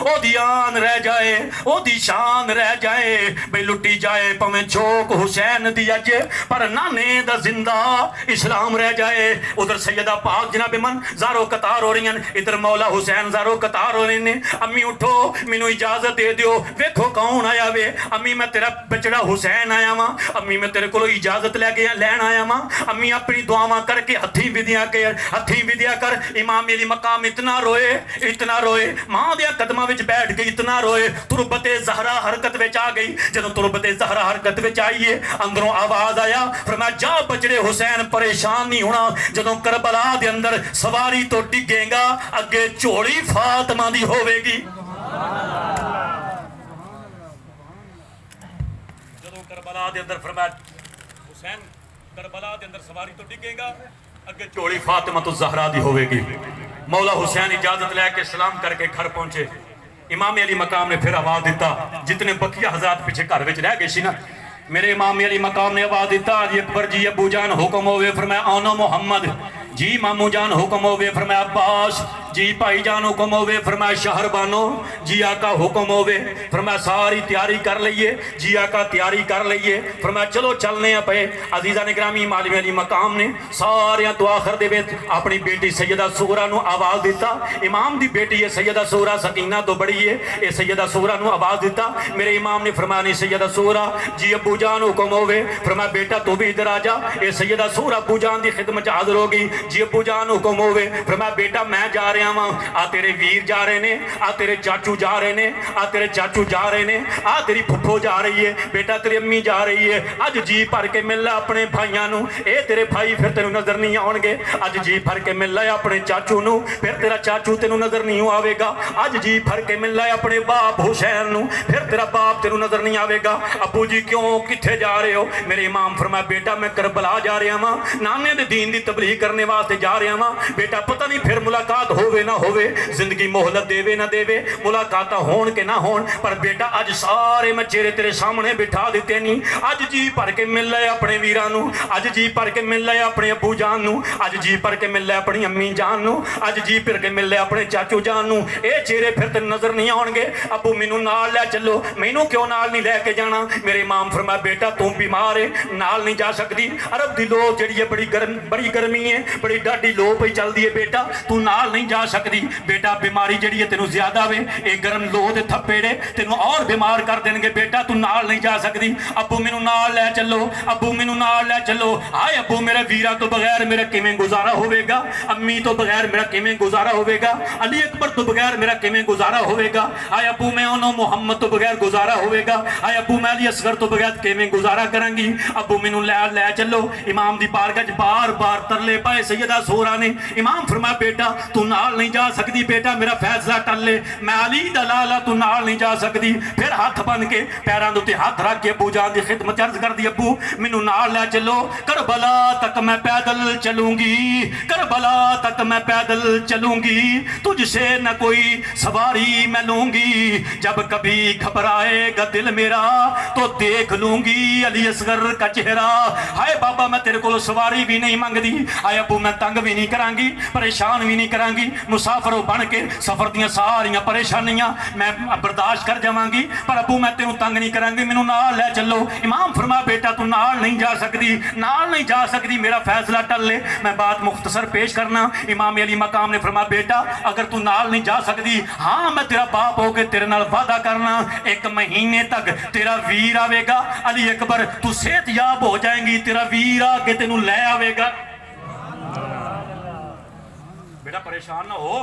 ओदी आन रह जाए, ओदी शान रह जाए, बई लुटी जाए भावें छोक हुसैन दी अज, पर नाने दा जिंदा इस्लाम रह जाए। उधर सैयदा पाक जनाब मन ज़ारो कतार हो रही हैं, इधर मौला हुसैन ज़ारो कतार हो रहे ने। अम्मी उठो मैनू इजाजत दे दिओ, वेखो कौन आया वे। अम्मी मैं तेरा बचड़ा हुसैन आया वां, अम्मी मैं तेरे कोलों इजाजत लैके लैन आया वां। अम्मी अपनी दुआवां करके हथीं विद्या कर। इमाम अली मकाम इतना रोए मां दे कदमां विच बैठ के इतना रोए, तुरबते ज़हरा हरकत विच आ गई। जदों तुरबते ज़हरा हरकत विच आई है, अंदरों आवाज आया फरमाया जा बचड़े हुसैन परेशान नहीं होना, जदों करबला दे अंदर सवारी तो डिगेगा अगे झोली फातिमा दी होवेगी। जदों करबला दे अंदर फरमाया हुसैन करबला दे अंदर सवारी तो डिगेगा अगे झोली फातिमा तो ज़हरा दी होवेगी। मौला हुसैन इजाजत लैके सलाम करके घर पहुंचे। इमाम अली मकाम ने फिर आवाज दिता, जितने बकिया हज़रात पीछे घर विच रह गए सी ना, मेरे इमाम अली मकाम ने आवाज दिता जी अकबर जी अबू जान हुक्म होवे। फरमाया आनो मोहम्मद जी मामू जान हुक्म होवे। फरमाया अब्बास जी भाईजान हुक्म होवे, फरमाया शहरबानो जी आका हुक्म होवे, फरमाया सारी तैयारी कर लईए, जी आका तैयारी कर लईए, फरमाया चलो चलने आ पे। अजीज़ा ने ग्रामी मालवे अली मकाम ने सारियां तो आखिर दे विच अपनी बेटी सैयदा सुगरा नूं आवाज़ दिता। इमाम दी बेटी है सैयदा सुगरा, सकीना तो बड़ी है, ये सैयदा सुगरा नूं आवाज़ दिता। मेरे इमाम ने फरमाया नहीं सैयदा सुगरा जी अबू जान हुक्म होवे, फरमाया बेटा तू भी इधर आ जा। ये सैयदा सुगरा अबू जान की खिदमत हाजिर हो गई। जी अबू जान हुक्म होवे, फरमाया बेटा मैं जा रहा वां, आ तेरे वीर जा रहे ने, आ तेरे चाचू जा रहे ने, आ तेरे चाचू जा रहे ने, आ तेरी फुफो जा रही है, बेटा तेरी अम्मी जा रही है। अज जी भर के मिल अपने भाइयों नूं, ए तेरे भाई फिर तेनू नजर नहीं आउणगे। अज जी भर के मिल अपने चाचू नूं, फिर तेरा चाचू तेनू नजर नहीं आवेगा। अज जी भर के मिल अपने बाप हुसैन नूं, फिर तेरा बाप तेनू नजर नहीं आवेगा। अबू जी क्यों किथे जा रहे हो? मेरे इमाम फरमाया बेटा मैं करबला जा रहा वां, नाने दे दीन दी तबलीग करने वास्ते जा रहा वां। बेटा पता नहीं फिर मुलाकात होवे ना होवे, जिंदगी मोहलत देवे ना देवे, मुलाकात होण के ना होण, पर बेटा अज सारे मैं चेहरे तेरे सामने बिठा दिते नहीं। अज जी भर के मिल ले अपने वीरां नूं, अज जी भर के मिल ले अपने अबू जान नूं, अज जी भर के मिल ले अपनी अम्मी जान नूं, अज जी भर के मिल ले अपने चाचू जान नूं। ये चेहरे फिर तेन नजर नहीं आउणगे। अबू मैनू नाल लै चलो, मैनू क्यों नाल नहीं लैके जाना? मेरे इमाम फरमाया बेटा तू बीमार है, नाल नहीं जा सकती। अरब दी लो जिहड़ी है बड़ी गर्मी है, बड़ी डाढी लो पई चलदी है, बेटा तू नाल नहीं जा सकती। बेटा बीमारी जिहड़ी है तेनू ज्यादा वे, ये गर्म लो दे थप्पेड़े तेनू और बीमार कर देणगे, बेटा तू नाल नहीं जा सकती। अबू मैनू नाल लै चलो, अबू मैनू नाल लै चलो। हाय अबू मेरे वीरा तो बगैर मेरा किवें गुजारा होवेगा, अम्मी तो बगैर मेरा किवें गुजारा होवेगा, अली अकबर तो बगैर मेरा किवें गुजारा होवेगा। हाय अबू मैं उन्हों मुहम्मद तो बगैर गुजारा होवेगा। हाय अबू मैं अली असगर तो बगैर किवें गुजारा करांगी। अबू मैनू लै चलो। इमाम दी बारगाह च बार बार तरले पाए सैयदा सुगरा ने। इमाम फरमाया बेटा तू नाल नहीं जा सकती, बेटा मेरा फैसला टले, मैं अली दा लाला तू नाल नहीं जा सकती। फिर हाथ बन के पैरों के उत्ते हाथ रख के अबू जान दी खिदमत अर्ज कर दी, अबू मैनू नाल लै चलो, करबला तक मैं पैदल चलूंगी, करबला तक मैं पैदल चलूंगी, तुझसे न कोई सवारी मैं लूंगी, जब कभी घबराएगा दिल मेरा तो देख लूंगी अली असगर का चेहरा। हाय बाबा मैं तेरे को सवारी भी नहीं मंगदी, हाय अबू मैं तंग भी नहीं करांगी, परेशान भी नहीं करांगी, मुसाफर बन के सफर दियां सारियां परेशानियां मैं बर्दाश्त कर जावांगी, पर अबू मैं तेनू तंग नहीं करांगी, मैनू नाल लै चलो। इमाम फरमा बेटा तू नाल नहीं जा सकती, नाल नहीं जा सकती, मेरा फैसला टल ले। मैं बात मुख्तसर पेश करना। इमाम अली मकाम ने फरमा बेटा अगर तू नाल नहीं जा सकती, हाँ मैं तेरा बाप होके तेरे नाल वादा करना 1 महीने तक तेरा वीर आवेगा, अली अकबर तू सेहतयाब हो जाएंगी, तेरा वीर आके तेनू लै आवेगा। बेटा परेशान ना हो,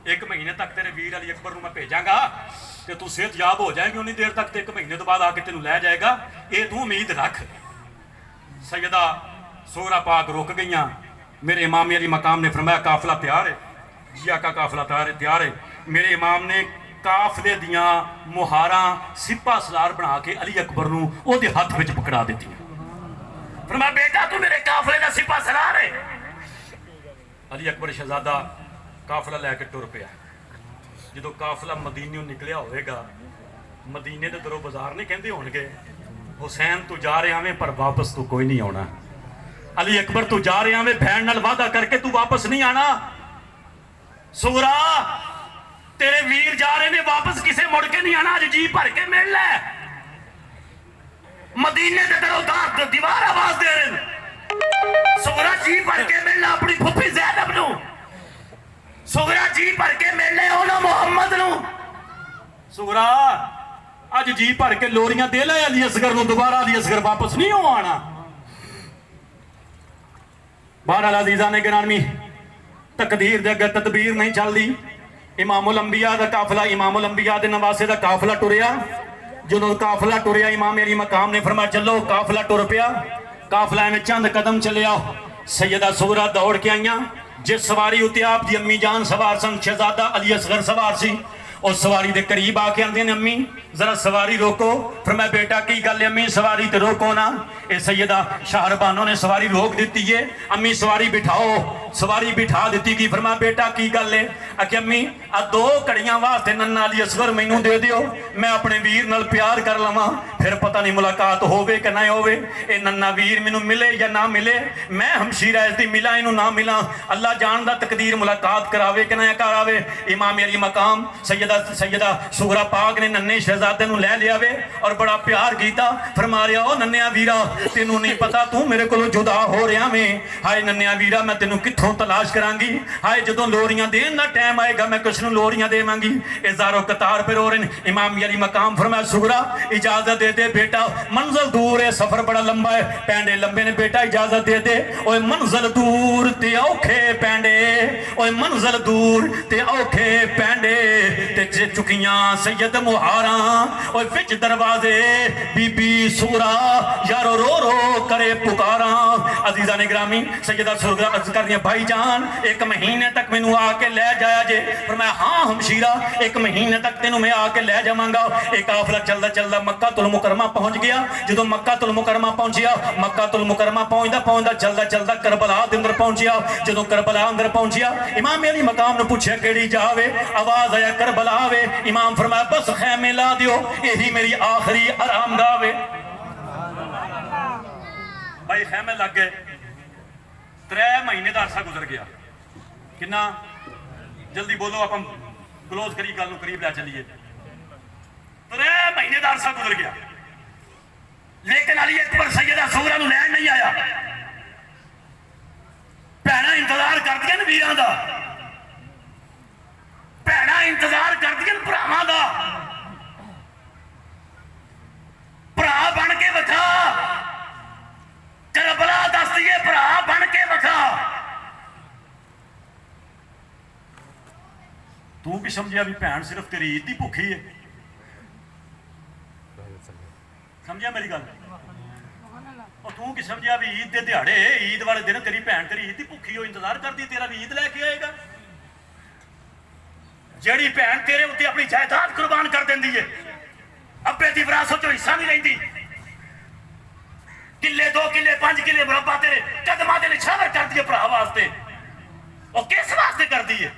1 महीने तक तेरे वीर अली अकबर को मैं भेजांगा ते तू सेहतयाब हो जाएगी, उन्नी देर तक 1 महीने तो बाद आके तेनू लै जाएगा, ये तू उम्मीद रख। सैयदा सुगरा पाक रुक गई। मेरे इमाम अली मकाम ने फरमाया काफिला तैयार है, जी आका काफिला तैयार है। मेरे इमाम ने काफिले दियां मुहारा सिपा सलार बना के अली अकबर नूं ओहदे हत्थ विच पकड़ा दित्ती। फरमाया बेटा तू मेरे काफिले दा सिपा सलार है। अली अकबर शहजादा काफिला लैके टुर पिया। जो काफिला मदीने निकलिया होगा, मदीने के दरों बाजार नहीं कहते होणगे हुसैन तू जा रहा में पर वापस तू कोई नहीं आना, अली अकबर तू जा रहा में भैन नाल वादा करके तू वापस नहीं आना। सुगरा तेरे वीर जा रहे ने वापस किसे मुड़ के नहीं आना, अज जी भर के मिल लै। मदीने के दरों दीवार आवाज दे रहे। सुगरा जी भर के मिल लै अपनी फुफी ज़ैनब नूं, सुगरा जी भर के मिल लै उन्होंने मुहम्मद नूं। सुगरा अज जी भर के लोरियां दे ले अली असगर नूं, दोबारा अली असगर वापस नहीं हो आना। बहरहाल अजीज़ां ने गिरामी तकदीर दे अगे तदबीर नहीं चलती। इमामुल अंबिया दा काफिला, इमामुल अंबिया दे नवासे दा काफिला टुरिया। जो काफिला टुरिया इमाम अली मकाम ने फरमाया चलो, काफिला टुर पिया। काफिला में चंद कदम चलिया, सैयदा सुगरा दौड़ के आईयां। जिस सवारी उत्ते आप दी अम्मी जान सवार सन, शहजादा अली असगर सवार सी। और सवारी के करीब आके आंदे ने अम्मी जरा सवारी रोको। फिर मैं बेटा की गल है अम्मी सवारी तो रोको ना। ये सैयदा शाहरबानो ने सवारी रोक दी है। अम्मी सवारी बिठाओ, सवारी बिठा दी की फरमाया बेटा की गल है आखिया अम्मी आ 2 घड़ियां वास्ते नन्ना अली असगर मैनू दे दियो मैं अपने वीर नाल प्यार कर लवां फिर पता नहीं मुलाकात होवे कि ना होवे ये नन्ना वीर मैनू मिले या ना मिले मैं हमशीरा इसदी मिला इनू ना मिला अल्लाह जानदा तकदीर मुलाकात करावे कि ना करावे इमाम अली मकाम सैयदा सुगरा पाक ने नन्हे शहजादे नू लै लिया वे और बड़ा प्यार कीता फरमा रहा ओ नन्या वीरा तेनू नहीं पता तू मेरे को जुदा हो रहा में हाय नन्या वीरा मैं तेनू कित्थों तलाश करांगी हाय जदों लोरियां देन दा टाइम आएगा मैं किस नू लोरियां देवांगी इजारो कतार पे रो रहे इमाम अली मकाम फरमाया सुगरा इजाजत दे दे बेटा मंजिल दूर है सफर बड़ा लंबा है पैंडे लंबे ने बेटा इजाजत दे दे ओए मंजिल दूर ते औखे पैंडे ओए मंजिल दूर ते औखे पैंडे ते चुकियां सैयद मुहारा ओए विच दरवाजे बीबी सुगरा यारो रो रो करे पुकारा अजीजा ने ग्रामी सैयदा सुगरा अर्ज कर दिया भाईजान 1 महीने तक मैनू आके ले जाया जे पर मैं हाँ हमशीरा 1 महीने तक तेनू मैं आके ले जावांगा एक काफिला चलदा चलदा मक्का तुल मुकरमा पहुंच गया जो मक्का तुल मुकरमा पहुंचिया मक्का तुल मुकरमा पहुंचदा चलदा चलदा करबला दे अंदर पहुंचिया जो करबला अंदर पहुंचिया इमाम अली मकाम ने पूछा केड़ी जावे आवाज आया करबला वे इमाम फरमाया बस खैमे ला दियो यही मेरी आखिरी आरामगाह वे भाई खैमे लग गए 3 महीने का अरसा गुजर गया कितना जल्दी बोलो आप क्लोज करी गल करीब लै चलीए 3 महीने का अरसा गुजर गया लेकिन अली अकबर सैयदा सुगरा नूं लैण नहीं आया भैणा इंतजार करदियां ने वीरां दा भैणा इंतजार करदियां भरावां दा भरा बन के विखा करबला दस दिए भरा बन के विखा तू की समझिया भी भैन सिर्फ तेरी ईद की भुखी है समझिया मेरी गल और तू की समझिया भी ईद के दिहाड़े ईद वाले दिन तेरी भैन तेरी ईद की भुखी हो इंतजार करती तेरा भी ईद लैके आएगा जेड़ी भैन तेरे उत्ते अपनी जायदाद कुर्बान कर देंदी है अब्बे की विरासत चो हिस्सा नहीं लेंदी किले 2 किले 5 किले मुरब्बा तेरे कदमां दे निछावर कर दिए भरा वास्ते और किस वास्ते कर दी है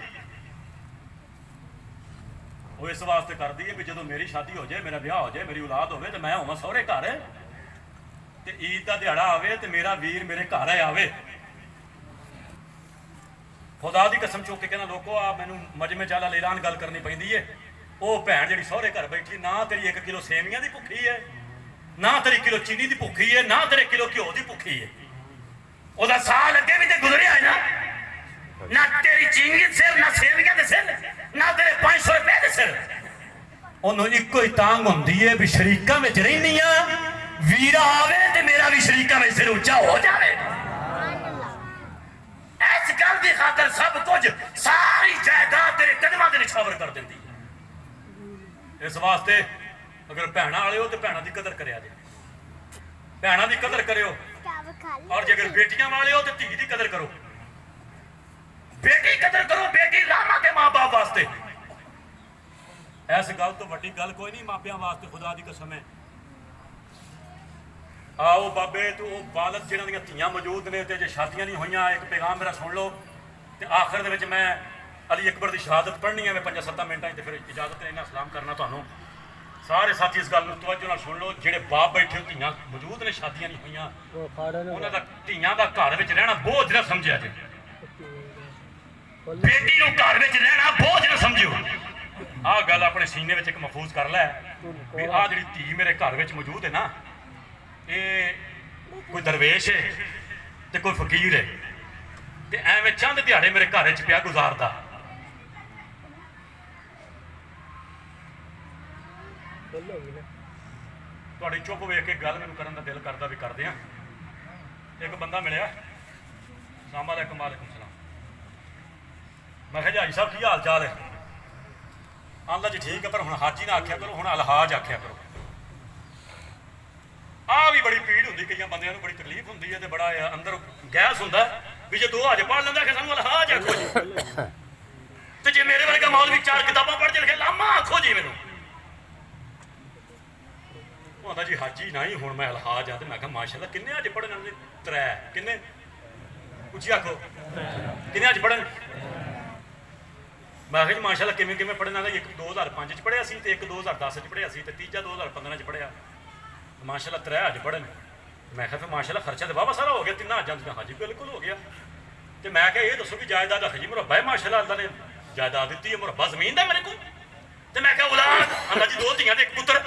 वो इस वास्ते कर दी है भी जो मेरी शादी हो जाए मेरा ब्याह हो जाए मेरी औलाद हो तो मैं होवां सहुरे घर ते ईद का दिहाड़ा आवे तो मेरा वीर मेरे घर आवे खुदा की कसम चुक के कहना लोगों आ मैनू मजमे चाला ऐलान गल करनी पैंदी है वो भैन जी सहुरे घर बैठी ना तेरी 1 किलो सेवियां की भुखी है ना तेरी किलो चीनी की भुखी है ना तेरे किलो घ्यो की भुखी है ओदा साल अगे भी तो गुजरिया है ना तेरी चीनी सिर ना सेवियां दे सिर ना तेरे 500 रुपए दे सिर ओनू इको ही तांग होंदी है भी शरीकां विच रहनी आ वीरा आवे ते मेरा भी शरीकां विच सिर ऊंचा हो जावे इस गल दी खातर सब कुछ सारी जायदाद तेरे कदमां दे निछावर कर देंदी इस वास्ते अगर भैणा वाले हो तो भैणा की कदर करिया जे भैणा की कदर करो और जे अगर बेटियां वाले हो तो धी की कदर करो बेटी कदर करो बेटी रामा के मां बाप वास्ते इस गल तो वड्डी गल कोई नहीं मापियां वास्ते खुदा की कसम है आओ बाबे तो वो बालक जिन्हां दियां धीआं मौजूद ने ते जे शादियां नहीं होईयां एक पैगाम मेरा सुन लो ते आखिर दे विच मैं अली अकबर की शहादत पढ़नी है मैं 5-7 मिनटां ते फिर इजाजत लेना सलाम करना तुहानूं सारे साथी इस गल तवज्जो नाल सुन लो जेडे बाप बैठे धीआं मौजूद ने शादियां नहीं होईयां उन्हां दा धीआं दा घर विच रहना बोझ ना समझिया जे बेटी नूं घर विच रहना बोझ ना समझियो आ गल अपने सीने विच एक महफूज कर लै भी आ जिहड़ी धी मेरे घर विच मौजूद है ना ये कोई दरवेश है ते कोई फकीर है ते एवें चंद दिहाड़े मेरे घर च पिया गुजारदा तुहाडी चुप वेख के गल मैनूं करन दा दिल करदा भी करदे आ एक बंदा मिलिया अस्सलाम वालेकुम वालेकुम सलाम मैं कहा जी हाजी साहब की हाल चाल है आंदा जी ठीक है पर हुण हाजी ना आख्या करो हुण अलहाज आख्या करो आ भी बड़ी पीड़ होंदी कई बंदियां नूं बड़ी तकलीफ होंदी है ते बड़ा अंदर गैस हुंदा भी जे 2 हाज पढ़ लैंदा कि सानूं अलहाज आखो जी ते जे मेरे वर्गा मौलवी 4 किताबां पढ़ के लिखे लामा आखो जी मैनूं आंदा जी हाजी नहीं हुण मैं अलहाज आ ते मैं कहा माशाअल्लाह किन्ने हाज पढ़े ने 3 किन्ने ਉੱਚੀ ਆਖੋ ਕਿੰਨੇ ਅੱਜ ਪੜ੍ਹਨ ਮੈਂ ਕਿਹਾ ਜੀ ਮਾਸ਼ਾਅੱਲਾ ਕਿਵੇਂ ਕਿਵੇਂ ਪੜ੍ਹਨਾ ਦਾ ਇੱਕ 2005 ਚ ਪੜ੍ਹਿਆ ਸੀ ਤੇ ਇੱਕ 2010 ਚ ਪੜ੍ਹਿਆ ਸੀ ਤੇ ਤੀਜਾ 2015 ਚ ਪੜ੍ਹਿਆ ਮਾਸ਼ਾਅੱਲਾ 3 ਅੱਜ ਪੜ੍ਹਨ ਮੈਂ ਕਿਹਾ ਫਿਰ ਮਾਸ਼ਾਅੱਲਾ ਖਰਚਾ ਤਾਂ ਵਾਹਵਾ ਸਾਰਾ ਹੋ ਗਿਆ ਤਿੰਨਾਂ ਅੱਜਾਂ ਦਾ ਹਾਜੀ ਬਿਲਕੁਲ ਹੋ ਗਿਆ ਤੇ ਮੈਂ ਕਿਹਾ ਇਹ ਦੱਸੋ ਕਿ ਜਾਇਦਾਦ ਦਾ ਹਜੀ ਮੁਰੱਬਾ ਹੈ ਮਾਸ਼ਾਅੱਲਾ ਅੱਲਾ ਨੇ ਜਾਇਦਾਦ ਦਿੱਤੀ ਹੈ ਮੁਰੱਬਾ ਜ਼ਮੀਨ ਦਾ ਮੇਰੇ ਕੋਲ ਤੇ ਮੈਂ ਕਿਹਾ ਔਲਾਦ ਅੱਲਾ ਜੀ 2 ਧੀਆਂ ਤੇ 1 ਪੁੱਤਰ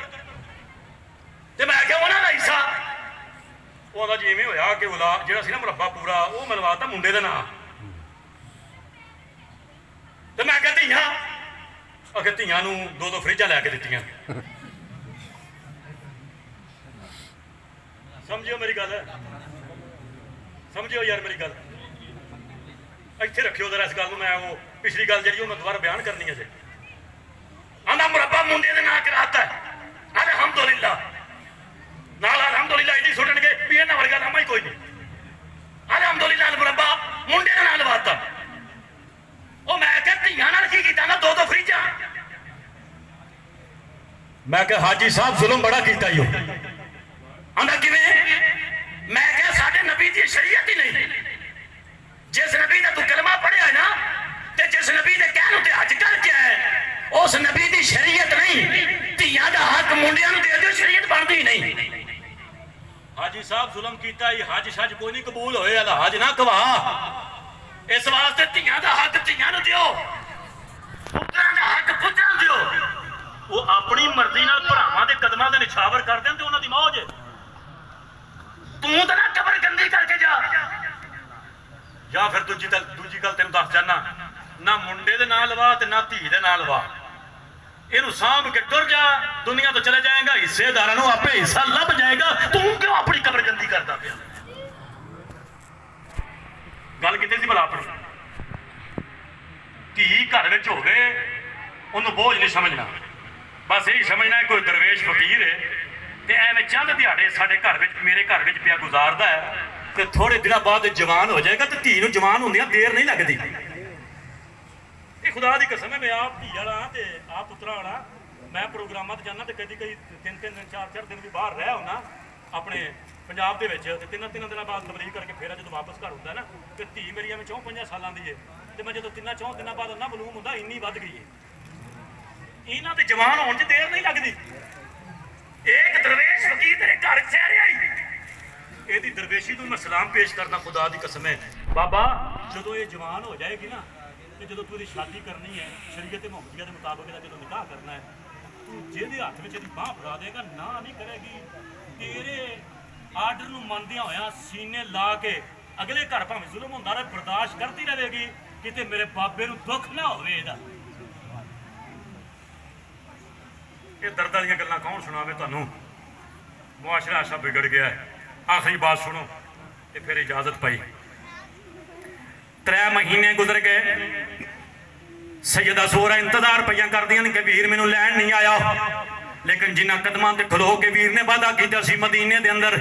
ਤੇ ਮੈਂ ਕਿਹਾ ਉਹਨਾਂ ਦਾ ਹਿੱਸਾ ਉਹਦਾ ਜੀ ਇਵੇਂ ਹੋਇਆ ਕਿ ਔਲਾਦ ਜਿਹੜਾ ਸੀ ਨਾ ਮੁਰੱਬਾ ਪੂਰਾ ਉਹ ਮਲਵਾਤਾ ਮੁੰਡੇ ਦੇ ਨਾਂ ਤੇ ਮੈਂ ਕਿਹਾ ਧੀਆਂ ਅਗੇ ਧੀਆਂ ਨੂੰ 2 ਫਰਿੱਜਾਂ ਲੈ ਕੇ ਦਿੱਤੀਆਂ ਸਮਝਿਓ ਮੇਰੀ ਗੱਲ ਸਮਝਿਓ ਯਾਰ ਮੇਰੀ ਗੱਲ ਇੱਥੇ ਰੱਖਿਓ ਜ਼ਰਾ ਇਸ ਗੱਲ ਨੂੰ ਮੈਂ ਉਹ ਪਿਛਲੀ ਗੱਲ ਜਿਹੜੀ ਉਹ ਮੈਂ ਦੁਬਾਰਾ ਬਿਆਨ ਕਰਨੀ ਹੈ ਜੇ ਆਂਦਾ ਮੁਰੱਬਾ ਮੁੰਡੇ ਦੇ ਨਾਂ ਕਰਾਤਾ ਅਲਹਮਦੁਲਿਲਾ ਨਾਲ ਅਲਹਮਦੁਲਿਲਾ ਇਹਦੀ ਸੁੱਟਣਗੇ ਵੀ ਇਹਨਾਂ ਵਰਗਾ ਨਾਮਾ ਹੀ ਕੋਈ ਨਹੀਂ ਅਲਹਮਦੁਲਿਲਾ ਮੁਰੱਬਾ ਮੁੰਡੇ ਦੇ ਨਾਂ ਲਵਾਤਾ ਉਹ ਮੈਂ ਕਿਹਾ ਧੀਆਂ ਨਾਲ ਕੀ ਕੀਤਾ ਨਾ 2 ਫਰਿੱਜਾਂ ਮੈਂ ਕਿਹਾ ਹਾਜੀ ਸਾਹਿਬ ਜ਼ੁਲਮ ਬੜਾ ਕੀਤਾ ਈ ਆਂਦਾ ਕਿਵੇਂ ਮੈਂ ਕਿਹਾ ਸਾਡੇ ਨਬੀ ਦੀ ਸ਼ਰੀਅਤ ਹੀ ਨਹੀਂ ਜਿਸ ਨਬੀ ਦਾ ਤੂੰ ਕਲਮਾ ਪੜ੍ਹਿਆ ਨਾ ਤੇ ਜਿਸ ਨਬੀ ਦੇ ਕਹਿਣ ਉੱਤੇ ਹੱਜ ਕਰਕੇ ਆਇਆ ਉਸ ਨਬੀ ਦੀ ਸ਼ਰੀਅਤ ਨਹੀਂ ਧੀਆਂ ਦਾ ਹੱਕ ਮੁੰਡਿਆਂ ਨੂੰ ਦੇ ਦਿਓ ਸ਼ਰੀਅਤ ਬਣਦੀ ਨਹੀਂ ਹਾਜੀ ਸਾਹਿਬ ਜ਼ੁਲਮ ਕੀਤਾ ਹੀ ਹੱਜ ਛੱਜ ਕੋਈ ਨਹੀਂ ਕਬੂਲ ਹੋਏ ਅੱਲਾ ਹੱਜ ਨਾ ਕਵਾ ਇਸ ਵਾਸਤੇ ਧੀਆਂ ਦਾ ਹੱਕ ਧੀਆਂ ਨੂੰ ਦਿਓ ਪੁੱਤਰਾਂ ਦਾ ਹੱਕ ਪੁੱਤਰਾਂ ਨੂੰ ਦਿਓ ਉਹ ਆਪਣੀ ਮਰਜ਼ੀ ਨਾਲ ਭਰਾਵਾਂ ਦੇ ਕਦਮਾਂ ਦੇ ਨਿਛਾਵਰ ਕਰ ਦੇਣ ਤੇ ਉਹਨਾਂ ਦੀ ਮੌਜ ਤੂੰ ਤਾਂ ਨਾ ਕਬਰ ਗੰਦੀ ਕਰਕੇ ਜਾ ਜਾਂ ਫਿਰ ਦੂਜੀ ਗੱਲ ਤੈਨੂੰ ਦੱਸ ਜਾਣਾ ਨਾ ਮੁੰਡੇ ਦੇ ਨਾਂ ਲਵਾ ਤੇ ਨਾ ਧੀ ਦੇ ਨਾਂ ਲਵਾ ਇਹਨੂੰ ਸਾਂਭ ਕੇ ਟੁਰ ਜਾ ਦੁਨੀਆ ਤੋਂ ਚਲੇ ਜਾਏਗਾ ਹਿੱਸੇਦਾਰਾਂ ਨੂੰ ਆਪੇ ਹਿੱਸਾ ਲੱਭ ਜਾਏਗਾ ਤੂੰ ਕਿਉਂ ਆਪਣੀ ਕਬਰ ਗੰਦੀ ਕਰਦਾ ਪਿਆ ਗੱਲ ਕਿਤੇ ਸੀ ਭਲਾ ਆਪਣੀ ਧੀ ਘਰ ਵਿੱਚ ਹੋਵੇ ਉਹਨੂੰ ਬੋਝ ਨਹੀਂ ਸਮਝਣਾ ਬਸ ਇਹੀ ਸਮਝਣਾ ਕੋਈ ਦਰਵੇਸ਼ ਫਕੀਰ ਹੈ ਤੇ ਐਵੇਂ ਚੰਦ ਦਿਹਾੜੇ ਸਾਡੇ ਘਰ ਵਿੱਚ ਮੇਰੇ ਘਰ ਵਿੱਚ ਪਿਆ ਗੁਜ਼ਾਰਦਾ ਹੈ ਤੇ ਥੋੜੇ ਦਿਨਾਂ ਬਾਅਦ ਜਵਾਨ ਹੋ ਜਾਏਗਾ ਤੇ ਧੀ ਨੂੰ ਜਵਾਨ ਹੁੰਦਿਆਂ ਦੇਰ ਨਹੀਂ ਲੱਗਦੀ ਇਹ ਖੁਦਾ ਦੀ ਕਸਮ ਹੈ ਮੈਂ ਆਪ ਧੀ ਵਾਲਾ ਤੇ ਆਪ ਪੁੱਤਰਾ ਵਾਲਾ ਮੈਂ ਪ੍ਰੋਗਰਾਮਾਂ ਤੇ ਜਾਣਾ ਤੇ ਕਦੀ 3 ਦਿਨ 4 ਦਿਨ ਵੀ ਬਾਹਰ ਰਹਿ ਹੁੰਦਾ ਆਪਣੇ ਪੰਜਾਬ ਦੇ ਵਿੱਚ ਤੇ 3 ਦਿਨਾਂ ਬਾਅਦ ਤਬਲੀਗ ਕਰਕੇ ਫੇਰ ਜਦੋਂ ਵਾਪਸ ਘਰ ਹੁੰਦਾ ਨਾ ਤੇ ਧੀ ਮੇਰੀ ਐਵੇਂ 4-5 ਸਾਲਾਂ ਦੀ ਹੈ ਤੇ ਮੈਂ ਜਦੋਂ 3-4 ਦਿਨਾਂ ਬਾਅਦ ਉਹਨਾਂ ਮਲੂਮ ਹੁੰਦਾ ਇੰਨੀ ਵੱਧ ਗਈ ਹੈ ਇਹਨਾਂ ਦੇ ਜਵਾਨ ਹੋਣ 'ਚ ਦੇਰ ਨਹੀਂ ਲੱਗਦੀ ਇੱਕ ਦਰਵੇਸ਼ ਫਕੀਰ ਤੇਰੇ ਘਰ ਸਹਿ ਆਈ ਇਹਦੀ ਦਰਵੇਸ਼ੀ ਨੂੰ ਮੈਂ ਸਲਾਮ ਪੇਸ਼ ਕਰਦਾ ਖੁਦਾ ਦੀ ਕਸਮ ਹੈ ਬਾਬਾ ਜਦੋਂ ਇਹ ਜਵਾਨ ਹੋ ਜਾਏਗੀ ਨਾ ਤੇ ਜਦੋਂ ਤੂੰ ਇਹਦੀ ਸ਼ਾਦੀ ਕਰਨੀ ਹੈ ਸ਼ਰੀਅਤ ਮੁਹੰਮਦੀਆ ਦੇ ਮੁਤਾਬਕ ਇਹਦਾ ਜਦੋਂ ਨਿਕਾਹ ਕਰਨਾ ਹੈ ਤੂੰ ਜਿਹਦੇ ਹੱਥ ਵਿੱਚ ਇਹਦੀ ਬਾਂਹ ਫੜਾ ਦੇਗਾ ਨਾ ਨਹੀਂ ਕਰੇਗੀ ਤੇਰੇ ਆਰਡਰ ਨੂੰ ਮੰਨਦਿਆਂ ਹੋਇਆਂ ਸੀਨੇ ਲਾ ਕੇ ਅਗਲੇ ਘਰ ਭਾਵੇਂ ਜ਼ੁਲਮ ਹੁੰਦਾ ਰਹੇ ਬਰਦਾਸ਼ਤ ਕਰਦੀ ਰਹੇਗੀ ਕਿਤੇ ਮੇਰੇ ਬਾਬੇ ਨੂੰ ਦੁੱਖ ਨਾ ਹੋਵੇ ਇਹਦਾ ਇਹ ਦਰਦਾਂ ਦੀਆਂ ਗੱਲਾਂ ਕੌਣ ਸੁਣਾਵੇ ਤੁਹਾਨੂੰ ਮੁਆਸ਼ਰਾ ਸਭ ਵਿਗੜ ਗਿਆ ਹੈ ਆਖਰੀ ਬਾਤ ਸੁਣੋ ਤੇ ਫਿਰ ਇਜਾਜ਼ਤ ਪਾਈ 3 ਮਹੀਨੇ ਗੁਜ਼ਰ ਗਏ ਸੈਯਦਾ ਸੋਹਰਾ ਇੰਤਜ਼ਾਰ ਪਈਆਂ ਕਰਦੀਆਂ ਨੇ ਕਿ ਵੀਰ ਮੈਨੂੰ ਲੈਣ ਨਹੀਂ ਆਇਆ ਲੇਕਿਨ ਜਿਨ੍ਹਾਂ ਕਦਮਾਂ ਤੇ ਖਲੋ ਕੇ ਵੀਰ ਨੇ ਵਾਅਦਾ ਕੀਤਾ ਸੀ ਮਦੀਨੇ ਦੇ ਅੰਦਰ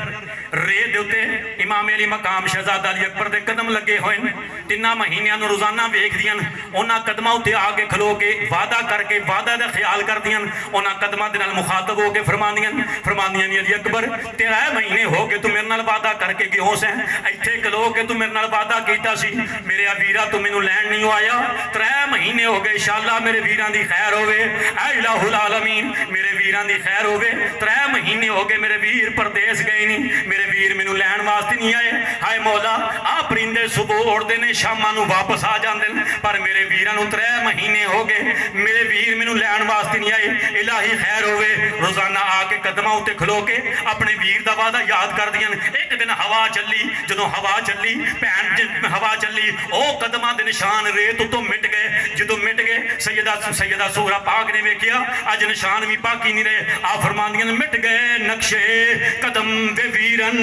ਰੇਤ ਦੇ ਉੱਤੇ ਇਮਾਮ ਅਲੀ ਮਕਾਮ ਸ਼ਹਿਜ਼ਾਦਾ ਅਲੀ ਅਕਬਰ ਦੇ ਕਦਮ ਲੱਗੇ ਹੋਏ ਨੇ 3 ਮਹੀਨਿਆਂ ਨੂੰ ਰੋਜ਼ਾਨਾ ਵੇਖਦੀਆਂ ਉਹਨਾਂ ਕਦਮਾਂ ਉੱਤੇ ਆ ਕੇ ਖਲੋ ਕੇ ਵਾਅਦਾ ਕਰਕੇ ਵਾਅਦਾ ਦਾ ਖਿਆਲ ਕਰਦੀਆਂ ਉਹਨਾਂ ਕਦਮਾਂ ਦੇ ਨਾਲ ਮੁਖਾਤਬ ਹੋ ਕੇ ਫਰਮਾਉਂਦੀਆਂ ਨੇ ਅਲੀ ਅਕਬਰ 13 ਮਹੀਨੇ ਹੋ ਗਏ ਤੂੰ ਮੇਰੇ ਨਾਲ ਵਾਅਦਾ ਕਰਕੇ ਗਿਓ ਸੈਂ ਇੱਥੇ ਖਲੋ ਕੇ ਤੂੰ ਮੇਰੇ ਨਾਲ ਵਾਅਦਾ ਕੀਤਾ ਸੀ ਮੇਰੇ ਵੀਰਾ ਤੂੰ ਮੈਨੂੰ ਲੈਣ ਨਹੀਂ ਆਇਆ 3 ਮਹੀਨੇ ਹੋ ਗਏ ਇੰਸ਼ਾਅੱਲਾ ਮੇਰੇ ਵੀਰਾਂ ਦੀ ਖੈਰ ਹੋਵੇ ਐ ਇਲਾਹੁਲ ਆਲਮੀਨ ਮੇਰੇ ਵੀਰਾਂ ਦੀ ਖੈਰ ਹੋਵੇ 3 ਮਹੀਨੇ ਹੋ ਗਏ ਮੇਰੇ ਵੀਰ ਪਰਦੇਸ ਗਏ ਨਹੀਂ ਮੇਰੇ ਵੀਰ ਮੈਨੂੰ ਲੈਣ ਵਾਸਤੇ ਨਹੀਂ ਆਏ ਹਾਏ ਮੌਲਾ ਆ ਪਰਿੰਦੇ ਸੁਬਹ ਉੱਡਦੇ ਨੇ ਸ਼ਾਮਾਂ ਨੂੰ ਵਾਪਸ ਆ ਜਾਂਦੇ ਨੇ ਪਰ ਮੇਰੇ ਵੀਰਾਂ ਨੂੰ 3 ਮਹੀਨੇ ਹੋ ਗਏ ਮੇਰੇ ਵੀਰ ਮੈਨੂੰ ਲੈਣ ਵਾਸਤੇ ਨਹੀਂ ਆਏ ਇਲਾਹੀ ਖੈਰ ਹੋਵੇ ਰੋਜ਼ਾਨਾ ਆ ਕੇ ਕਦਮਾਂ ਉੱਤੇ ਖਲੋ ਕੇ ਆਪਣੇ ਵੀਰ ਦਾ ਵਾਅਦਾ ਯਾਦ ਕਰਦੀਆਂ ਨੇ ਇੱਕ ਦਿਨ ਹਵਾ ਚੱਲੀ ਜਦੋਂ ਹਵਾ ਚੱਲੀ ਭੈਣ ਹਵਾ ਚੱਲੀ ਉਹ ਕਦਮਾਂ ਦੇ ਨਿਸ਼ਾਨ ਰੇਤ ਉੱਤੋਂ ਮਿਟ ਗਏ ਜਦੋਂ ਮਿਟ ਗਏ ਸੈਯਦਾ ਸੋਹਰਾ ਪਾਕ ਨੇ ਵੇਖਿਆ ਅੱਜ ਨਿਸ਼ਾਨ ਵੀ ਬਾਕੀ ਨਹੀਂ ਰਹੇ ਆ ਫਰਮਾਂਦੀਆਂ ਨੇ ਮਿਟ ਗਏ ਨਕਸ਼ੇ ਕਦਮ ਵੇ ਵੀਰਨ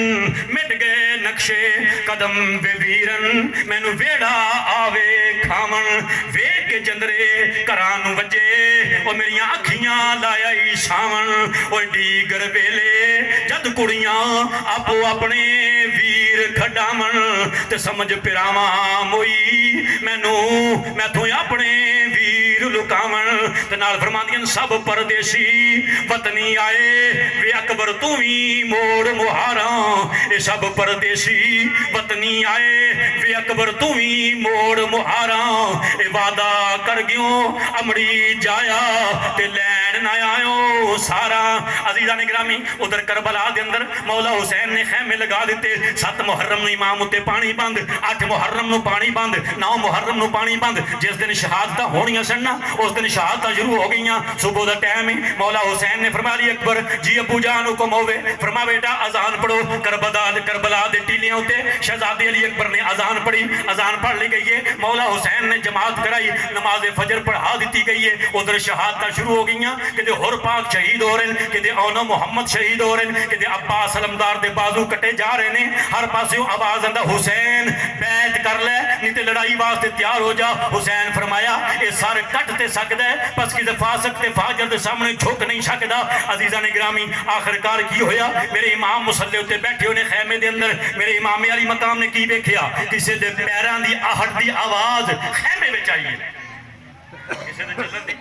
ਮਿਟ ਗਏ ਨਕਸ਼ੇ ਕਦਮ ਵੇ ਵੀਰਨ ਮੈਨੂੰ ਵੇੜਾ ਆਵੇ ਖਾਵਣ ਵੇਖ ਕੇ ਜੰਦਰੇ ਘਰਾਂ ਨੂੰ ਵੱਜੇ ਉਹ ਮੇਰੀਆਂ ਅੱਖੀਆਂ ਲਾਇਆ ਈ ਛਾਵਣ ਓਏ ਡੀਗਰ ਵੇਲੇ ਜਦ ਕੁੜੀਆਂ ਆਪੋ ਆਪਣੇ ਵੀਰ ਖਡਾਵਣ ਤੇ ਸਮਝ ਪਿਰਾਵਾਂ ਮੋਈ ਮੈਥੋਂ ਆਪਣੇ ਵੀਰ तीर लुकावन ते नाल फरमांदियां सब परदेसी वतनी आए वे अकबर तू भी मोड़ मुहारा। ये सब परदेसी वतनी आए वे अकबर तू भी मोड़ मुहारा। ये वादा कर गयो अमड़ी जाया ते लैन ना आयो सारा। अजीजा ने गिरामी उधर करबला दे अंदर मौला हुसैन ने खैमे लगा दिते। 7 मुहर्रम नूं इमाम उत्ते पानी बंद, 8 मुहर्रम नूं पानी बंद, 9 मुहर्रम नूं पानी बंद। जिस दिन शहादत होनियां सन ना उस दिन शहादत शुरू हो गई। सुबह का टाइम है, मौला हुसैन ने फरमा ली अकबर जी अबू जान हुक्म होवे, फरमा बेटा अजान पढ़ो। करबला दे टीलियां उत्ते शहजादे अली अकबर ने अजान पढ़ी। अजान पढ़ ली गई है, मौला हुसैन ने जमात कराई, नमाज फजर पढ़ा दी गई है। उधर शहादत शुरू हो गई। कि हुर पाक शहीद हो रहे हैं, कि औनो मुहम्मद शहीद हो रहे हैं, कि अब्बास अलमदार दे बाजू कटे जा रहे हैं। हर पासे आवाज आंदा हुसैन बैत कर ले नहीं तो लड़ाई वास्ते तैयार हो जा। हुसैन फरमाया ये सर कट ते सकदा है बस किसी फासक ते फाजर दे सामने झुक नहीं सकदा। अजीजा ने गिरामी आखिरकार की होया, मेरे इमाम मुसल्ले उत्ते बैठे होने खैमे दे अंदर, मेरे इमामे अली मकाम ने की वेख्या किसी दे पैरां दी आहट दी आवाज खैमे विच आई है, किसी दे चलन दी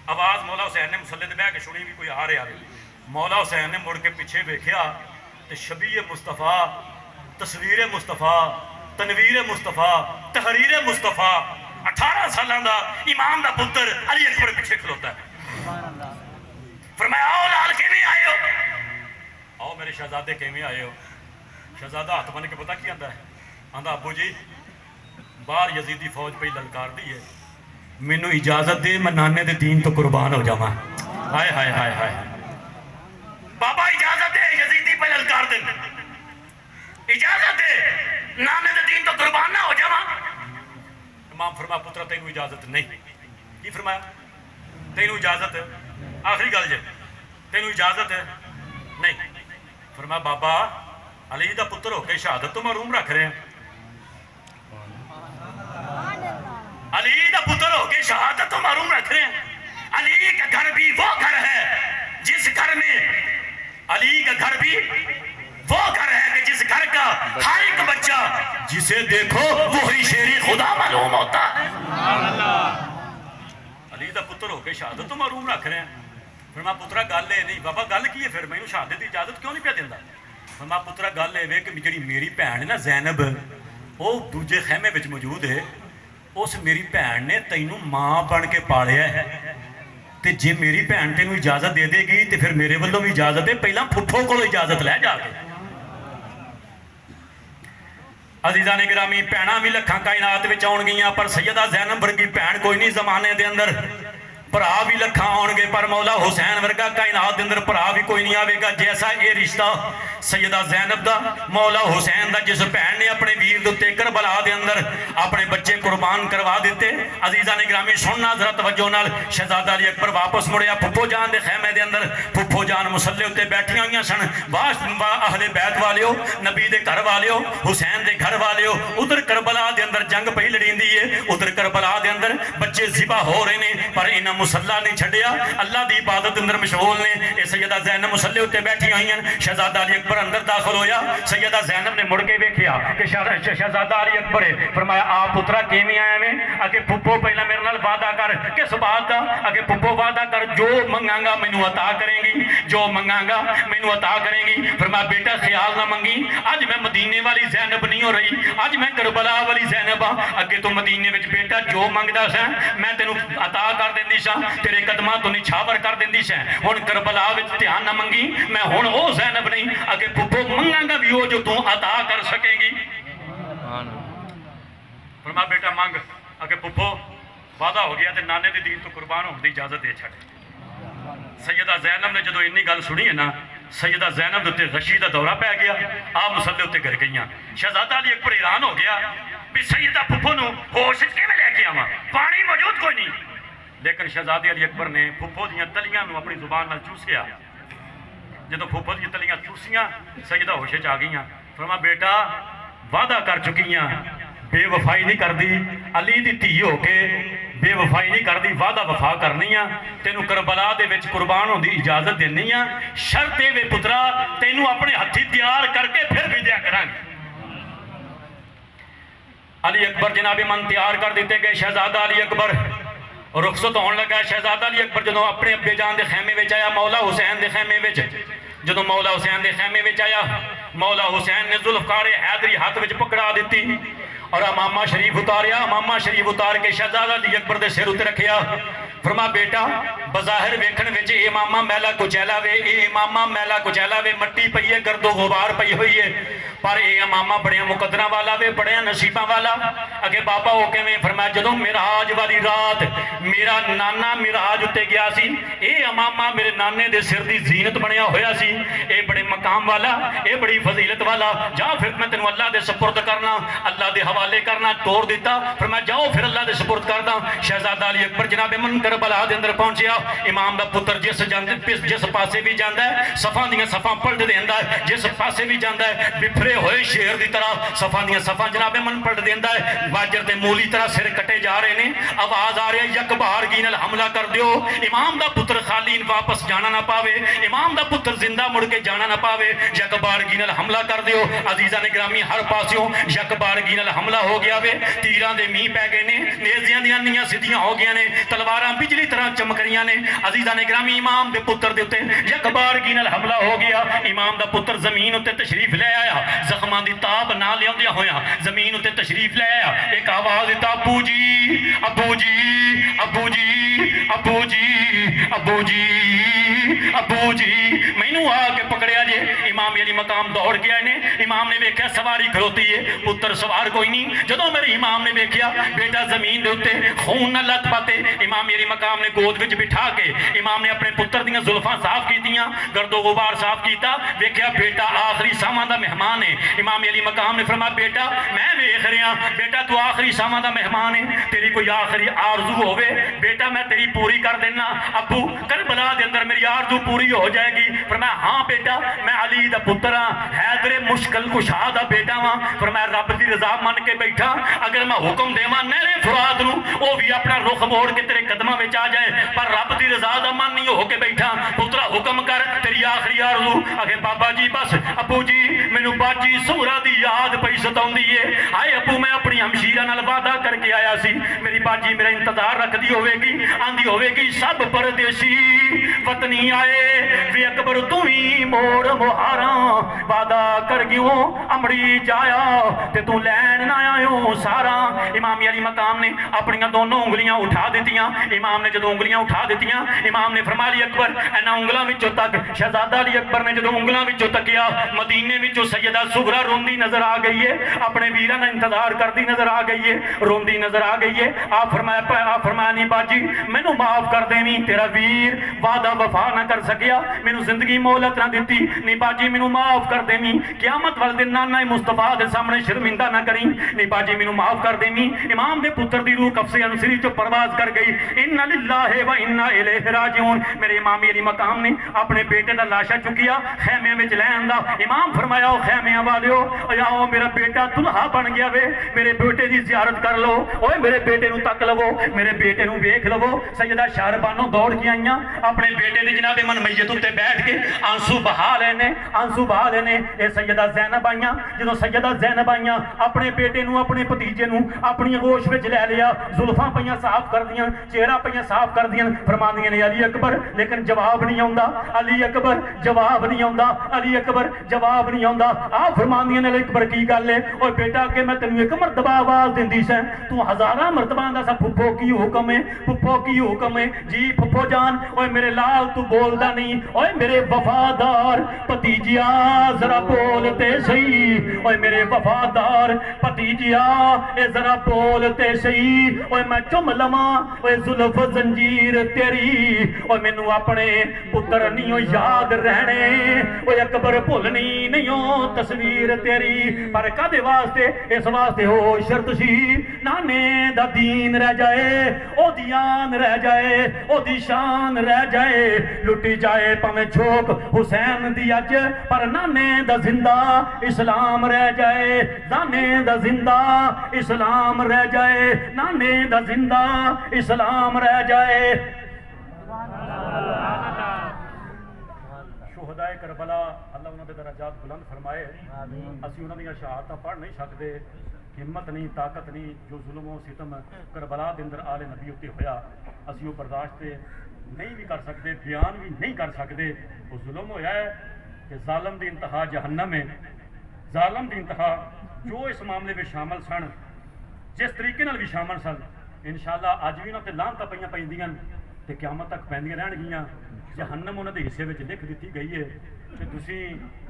आवाज मौला हुसैन ने मुसल्ले ते बैठ के सुनी भी कोई आ रहा है। मौला हुसैन ने मुड़ के पिछे वेख्या ते शबीए मुस्तफा, तस्वीर मुस्तफा, तनवीर मुस्तफा, तहरीर मुस्तफा 18 साल का इमाम का पुत्र अली अकबर पिछे खलोता है। फरमाया आओ लाल किवें आए हो, आओ मेरे शहजादे किवें आए हो। शहजादा हाथ बन के पता की आंदा है, आंदा अबू जी बाहर यजीदी फौज पई ललकार दी है, मैनू इजाजत दे मैं नाने दे दीन तो कुर्बान हो जावा। हाय हाय हाय हाय बाबा इजाजत दे, यजीदी पे ललकार दे, इजाजत दे, नाने दे दीन तो कुर्बान ना हो जावा। इमाम फरमा पुत्रा तेनू इजाजत नहीं। की फरमाया तेनू इजाजत, आखिरी गल जे तेनू इजाजत नहीं। फरमाया बाबा अली दा पुत्र होके शहादत तो महरूम रख रहे हैं, अली दा पुत्र होके शहादत तो महरूम रख रहे हैं। अली का घर भी वो घर है जिस घर में, अली का घर भी वो घर है कि जिस घर का हर एक बच्चा जिसे देखो वही शेरी खुदा मालूम होता है। अली दा पुत्र होके शहादत तो महरूम रख रहे हैं। फिर मैं पुत्रा गल नहीं बाबा गल की है, फिर मैनू शहादत की इजाजत क्यों नहीं पिया दिंदा। फिर मैं पुत्रा गल ये कि जी मेरी भैन है ना जैनब, वो दूजे खैमे विच मौजूद है, उस मेरी भैन ने तैनू मां बन के पालिया है, ते जे मेरी भैन तेनू इजाजत दे देगी तो फिर मेरे वालों भी इजाजत है, पहला फुफो को इजाजत लै जाके। अजीजा ने गिरामी भैन भी लखा कायनात में आउणगियां पर सैयदा ज़ैनब वर्गी भैन कोई नहीं जमाने के अंदर, भरा भी लखा आउणगे पर मौला हुसैन वर्गा कायनात के अंदर भरा भी कोई नहीं आवेगा। जैसा ये रिश्ता सैयदा ज़ैनब दा मौला हुसैन दा, जिस भैन ने अपने वीर दे उत्ते करबला दे अंदर अपने बच्चे कुर्बान करवा दिते। अजीजा ने गिरामी सुनना जरा तवज्जो नाल, शहजादा अली अकबर वापस मुड़िया फुफो जान दे खैमे दे अंदर। फुफो जान मुसल्ले उत्ते बैठियां हुई सन, अहले बैत वालियो, नबी दे घर वालियो, हुसैन दे घर वालियो। उधर करबला दे अंदर जंग पई लड़ींदी है, उधर करबला दे अंदर बच्चे ज़िबा हो रहे ने, पर इन्हां मुसल्ला नहीं छड्डिया, अल्लाह की इबादत अंदर मशगूल ने। ये सैयदा ज़ैनब मुसल्ले उत्ते बैठी हुई हैं। शहजादा अली अकबर अंदर दाखिल होया, सैयदा ज़ैनब ने मुड़ के वेख्या कि शहजादा अली अकबर है। फरमाया आ पुत्रा किवें आया मैं? अगे फुफो पहला मेरे नाल वादा कर, किस बात का? अगे फुफो वादा कर जो मंगांगा मैनू अता करेंगी, जो मंगांगा मैनू अता करेंगी। फरमाया बेटा ख्याल ना मंगी, अज मैं मदीने वाली ज़ैनब नहीं हो रही, अज मैं करबला वाली ज़ैनब हाँ। अगे तो मदीने विच बेटा जो मंगदा सा मैं तेनू अता कर देंदी सा, तेरे कदमां तो निछावर कर देंदी सा। हुण करबला विच ध्यान ना मंगी, मैं हुण ओ ज़ैनब नहीं, अगे फुफो मंगांगा भी वो जो तू अता कर सकेगी। फरमाया बेटा मंग। अगे फुफो वादा हो गया, तो नाने दे दीन तो कुर्बान होने की इजाजत दे छड़। सैयदा ज़ैनब ने जो इन्नी गल सुनी है ना, सैयदा ज़ैनब उत्ते गशी का दौरा पै गया, आप मुसल्ले उत्ते गिर गई। शहजादा अली अकबर हैरान हो गया भी सैयदा फुफो नूं होश किवें लैके आवां, पानी मौजूद कोई नहीं। लेकिन शहजादे अली अकबर ने फुफो दीयां तलियां नूं अपनी जुबान नाल चूसिया। जो फुफो दी तलियां चूसियां सैयदा होश च आ गई। फरमाया बेटा वादा कर चुकी, बेवफाई नहीं करती, अली दी धी हो के बेवफाई नहीं करती, वादा वफा करनी आ, तेनू करबला दे विच कुर्बान होने की इजाजत देनी आ। शर्त वे पुत्रा तेनू अपने हथी तैयार करके फिर भेजा करांगे। अली अकबर जनाबे मन तैयार कर दिते गए। शहजादा अली अकबर रुखसत होने लगा शहजादा अली अकबर जो अपने अब्बे जान के खैमे में आया, मौला हुसैन के खैमे में जो मौला हुसैन के खैमे में आया, मौला हुसैन ने जुल्फकार हैदरी हाथ में पकड़ा दी और इमामा शरीफ उतारिया। इमामा शरीफ उतार के शहजादा अली अकबर के सिर उत्ते रखिया। फरमा बेटा बज़ाहिर वेखण विच इमामा मैला कुचैला वे, इमामा मैला कुचैला वे, मट्टी पई है, गर्दो गुबार पई हुई है, पर यह इमामा बड़िया मुकदरा वाला वे, बड़िया नसीबा वाला। अगे बाबा हो किवें? फरमाया जदों मिराज वाली रात मेरा नाना मिराज उत्ते गया सी, ये इमामा मेरे नाने दे सिर दी जीनत बनया होया सी, ये बड़े मकाम वाला, ये बड़ी फजीलत वाला। जा फिर मैं तेनों अल्लाह दे सुपुर्द करना, अल्लाह दे हवाले करना। तोड़ दिता। फरमाया जाओ फिर अल्लाह दे सुपुर्द करदा। शहजादा अली अकबर जनाबे मन करबला दे अंदर पहुंचया। इमाम दा पुत्र जिस पासे भी जाता है सफा दियां सफा पलट देंदा है, जिस पासे भी जाता है बिफरे हुए शेर की तरह सफा दियां सफा जनाबे मन पलट देंदा है। वाजर ते मूली तरह सिर कटे जा रहे ने। आवाज आ रही है यकबारगी नाल हमला कर दियो, इमाम दा पुत्र खाली वापस जाना ना पावे, इमाम दा पुत्र जिंदा मुड़ के जाना ना पावे, यकबारगी नाल हमला कर दियो। अजीजा ने ग्रामी हर पासियों यकबारगी नाल हमला हो गया वे। तीरां दे मींह पै गए ने, नेज़ियां दियां नीयां सीधियां हो गई ने, तलवारां बिजली तरह चमक रही ने। अजीजा ने ग्रामी इमाम दे पुत्र दे उत्ते यकबारगी नाल हमला हो गया। इमाम दा पुत्र जमीन उत्ते तशरीफ ले आया, जख्मां दी ताब ना लियाउंदियां होया जमीन उत्ते तशरीफ ले आया। एक आवाज दिता अबू जी अबू जी अबू जी अबू जी अबू जी अबू जी, मैनू आके पकड़िया जे। इमाम अली मकाम दौड़ गया ने। इमाम ने वेख्या सवारी खलोती है, पुत्र सवार कोई नहीं। जदों मेरे इमाम ने वेख्या बेटा जमीन दे उत्ते खून ना लथ पाते, इमाम अली मकाम ने गोद विच बिठा के इमाम ने अपने पुत्र दियां जुल्फां साफ कीतियां, गर्दो गुबार साफ कीता। वेख्या बेटा आखिरी सावां दा मेहमान है। इमाम अली मकाम ने फरमाया बेटा मैं वेख रहा बेटा तू आखिरी सावां दा मेहमान है, तेरी कोई आखिरी आरजू होवे बेटा मैं तेरी पूरी कर देना। अबू करबला दे अंदर मेरी आरजू पूरी हो जाएगी। फरमाया हाँ बेटा मैं अली दा पुत्र हाँ, हैदरे मुश्किल कुशा दा बेटा वा। फरमाया रब दी रजा मन के बैठा, अगर मैं हुक्म देवां नहरे फुरात नूं वो भी अपना रुख मोड़ के तेरे कदमां विच आ जाए, पर रब दी रजा दा मन नहीं हो के बैठा। पुत्रा हुक्म कर तेरी आखिरी आरजू। अगे बाबा जी बस अबू जी मैनू बाजी सूरा दी याद पई सताउंदी है। हाय अबू मैं अपनी हमशीरा नाल वादा करके आया सी, मेरी बाजी मेरा इंतजार रखदी होवेगी, आंदी होवेगी सब परदेसी वतनी आए वे अकबर तू ही मोड़ मुहारा, वादा कर गयो अमड़ी जाया ते तू लैन ना आयो सारा। इमाम अली मकाम ने अपनी दोनों उंगलियां उठा दित्तियां। इमाम ने जो उंगलियां उठा दित्तियां इमाम ने फरमाया अली अकबर इन्हां उंगलों विचों तक। शहजादा अली अकबर ने जो उंगलों विचों तकिया मदीने विचों सैयदा सुगरा रोंदी नजर आ गई है, अपने वीरां दा इंतजार करती नजर आ गई है, रोंदी नजर आ गई है। आ फरमाया नहीं बाजी मैनू माफ कर देवी, तेरा वीर वादा वफा ना कर सकिया, मैनू जिंदगी मोहलत ना दी। नहीं बाजी मैनू माफ कर देवी, क़यामत वाले दिन नाना मुस्तफा दे सामने शर्मिंदा ना करी। नहीं बाजी मैनू माफ कर देवी। इमाम दे पुत्र दी रूह कफ्से अंसरी चो परवाज कर गई। इन्ना लिल्लाहि व इन्ना इलैहि राजिऊन। मेरे इमाम अली मकाम ने अपने बेटे दा लाशा चुकिया खैमे में ले आंदा। इमाम फरमाया ओ खैमे वालिओ आओ मेरा बेटा दुल्हा बन गया वे, मेरे बेटे की जियारत कर लो, ओए मेरे बेटे नू तक लवो, मेरे बेटे नू वेख लवो। सैयदा शाहरबानो दौड़ के आईयां अपने बेटे दी जनाबे मन मैयत उत्ते बैठ के आंसू बहा लेने, आंसू बहा लेने। ये सैयदा ज़ैनब आईयां, जदों सैयदा ज़ैनब आईयां अपने बेटे नू अपने भतीजे नू अपनी गोश विच लै लिया, जुल्फां पईयां साफ कर दियां, चेहरा पईयां साफ कर दियां। फरमांदियां ने अली अकबर लेकिन जवाब नहीं आउंदा, अली अकबर जवाब नहीं आउंदा, अली अकबर जवाब नहीं आउंदा। आ फरमांदियां ने अली अकबर की गल है ओए बेटा अगे मैं तेनू एक मरतबा आवाज दिंदी सैं, तू हज़ारां मरतबा आंदा सा फुफो की हुक्म है, फुफो की हुक्म है जी फुफो जान। ओए मेरे लाल तू बोलदा नहीं, ओए मेरे वफादार भतीजिया जरा बोलते सही, ओए मेरे वफादार भतीजिया ए जरा बोलते सही। ओए मैं चुम लवां ओए जुल्फ जंजीर तेरी, ओए मैनू अपने पुत्र नहीं याद रहने, ओए अकबर भुलनी नहीं तस्वीर तेरी। पर कादे वास्ते? इस वास्ते हो शर्त सी नाने दा दीन रह जाए, ओ दियान रह जाए, ओ दी शान रह जाए, लुटी जाए भावें झोंक हुसैन दी अज, पर नाने दा जिंदा इस्लाम रह जाए, नाने दा जिंदा इस्लाम रह जाए, नाने दा जिंदा इस्लाम रह जाए। शुहदाए करबला अल्लाह उन्होंने दराजात बुलंद फरमाए। असीं उन्हां दी शहादतां पढ़ नहीं सकते, हिम्मत नहीं ताकत नहीं जो जुल्म सितम करबला के अंदर आले नबी उत्ते होया असी वो बर्दाश्त नहीं भी कर सकते, बयान भी नहीं कर सकते। वो जुल्म होया है कि जालम की इंतहा जहन्नम है, जालम की इंतहा जो इस मामले में शामिल सन, जिस तरीके नाल भी शामिल सन, इंशाअल्लाह अज भी उन्होंने लानतां पईयां पैंदियां ते क़यामत तक पैंदियां रहणगियां। जहन्नम उन्होंने हिस्से में लिख दी गई है कि तुसी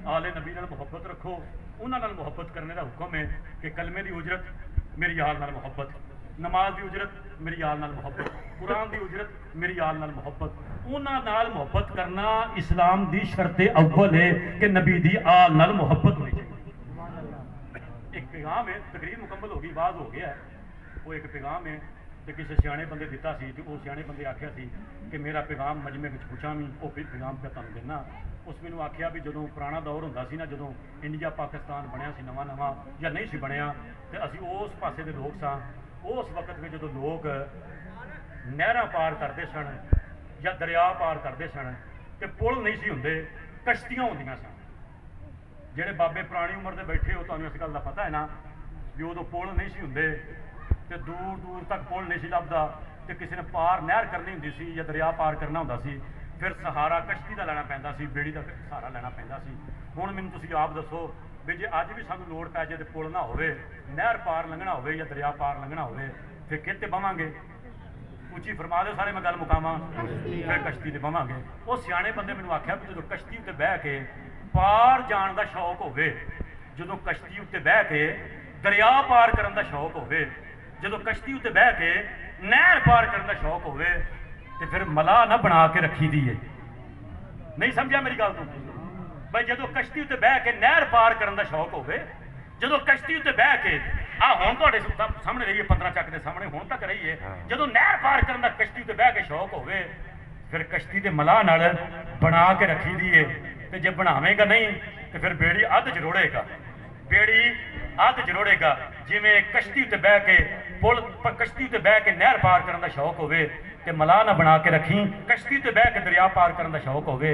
आले नबी नाल मुहब्बत रखो, उन्होंने मुहब्बत करने का हुक्म है कि कलमे की उजरत मेरी आल नाल मुहब्बत, नमाज की उजरत मेरी आल नाल मुहब्बत, कुरान की उजरत मेरी आल नाल मुहब्बत। उन्होंने नाल मुहब्बत करना इस्लाम की शर्त अव्वल है कि नबी की आल नाल मुहब्बत होनी चाहिए। एक पैगाम है, तकरीर मुकम्मल हो गई, वाज हो गया है, वो एक पैगाम है तो किसी सियाने बंदे दिता सी तो वो सियाने बंदे आख्या सी कि मेरा पैगाम मजमे में पूछा भी वो पैगाम पे तुहानूं देना। उस मैनू आख्या भी जो पुराना दौर होंदा सी ना, जो इंडिया पाकिस्तान बनया सी नवा नवा या नहीं सी बनया, तो असी उस पासे के लोग सां। उस वक्त में जो लोग नहरां पार करते सन या दरिया पार करते सन तो पुल नहीं सी हुंदे, कश्तियां होंदियां सन। ਜਿਹੜੇ बाबे पुरानी उम्र के बैठे हो तुहानूं इस गल का पता है ना भी उदों पुल नहीं सी हुंदे ते दूर दूर तक पुल नहीं सी लभदा, ते किसी ने पार नहर करनी हुंदी सी या दरिया पार करना हुंदा सी, फिर सहारा कश्ती का लैना पैंदा सी, बेड़ी का सहारा लैना पैंदा सी। हुण मैनूं तुसीं आप दसो भी जे अज भी सानूं लोड़ पै जाए ते पुल ना होवे, नहर पार लंघना होवे या दरिया पार लंघना होवे, फिर किते बवांगे? उची फरमा दो सारे, मैं गल मुकावां, फिर कश्ती ते बवांगे। वो सियाणे बंदे मैनूं आख्या भी जो कश्ती उत्ते बह के पार जाण दा शौक होवे, जो कश्ती उत्ते बह के दरिया पार करन दा शौक होवे, जो कश्ती उत्ते बह के नहर पार करन दा शौक होवे, तो फिर मलाह ना बना के रखी दी है। नहीं समझा मेरी गल तू भाई? जो कश्ती उत्ते बह के नहर पार करन दा शौक होवे, जो कश्ती उत्ते बह के हुण तुहाडे सामने रही है 15 ਚੱਕ ਦੇ सामने हुण तक रही है, जो नहर पार करन दा कश्ती उत्ते बह के शौक होवे, फिर कश्ती दे मलाह नाल बना के रखी दी है। तो जे बनावेगा नहीं तो फिर बेड़ी अध जरोड़ेगा, बेड़ी अध जरोड़ेगा। जिमें कश्ती उत्ते बह के पुल कश्ती उत्ते बह के नहर पार करन दा शौक होवे ते मलाह ना बना के रखी, कश्ती उत्ते बह के दरिया पार करन दा शौक होवे,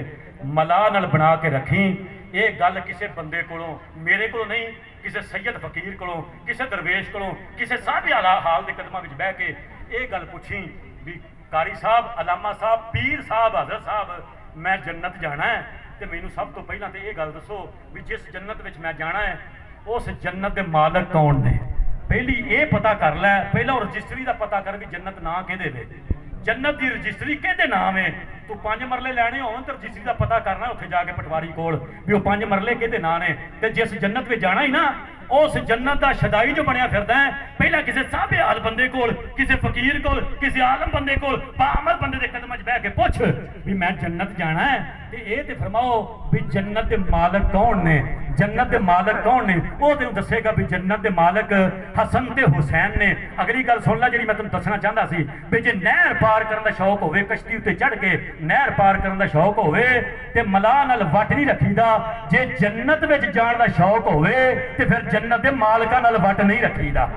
मलाह नाल बना के रखी। ये गल किसी बंदे कोलों, मेरे कोलों नहीं, किसी सैयद फकीर कोलों, किसी दरवेश कोलों, किसी साहब आला हाल के कदमां विच बह के ये गल पुछी भी कारी साहब, अलामा साहब, पीर साहब, हजरत साहब, मैं जन्नत जाना है तो मैनू सब तो पहला तो ये गल दसो भी जिस जन्नत विच मैं जाना है उस जन्नत के मालक कौन ने? पहली ये पता कर लै, पहला रजिस्ट्री का पता कर भी जन्नत ना किहदे वे, जन्नत की रजिस्ट्री किहदे नाम है। तू 5 मरले लैने होन तो रजिस्ट्री का पता करना उत्थे जाके पटवारी कोल भी वो 5 मरले किहदे नाम ने। तो जिस जन्नत में जाना ही ना उस जन्नत का शदाई जो बनया फिरदा है, पहला किसी साहबे हाल बंदे कोल, किसी फकीर कोल, किसी आलम बंदे कोल, बाअमल बंदे के कदम च बह के पुछ भी मैं जन्नत जाना है तो ये तो फरमाओ भी जन्नत के मालक कौन ने, जन्नत के मालक कौन ने? वो तेन दसेगा भी जन्नत के मालक हसन ते हुसैन ने। अगली गल सुन ला जी मैं तुम दसना चाहता सी भी जे नहर पार करने का शौक होवे, कश्ती उत्ते चढ़ के नहर पार करने का शौक होवे ते मलाह नाल वट नहीं रखीदा, जे जन्नत विच जाण दा शौक होवे ते फिर जन्नत के मालकां नाल वट नहीं रखीदा।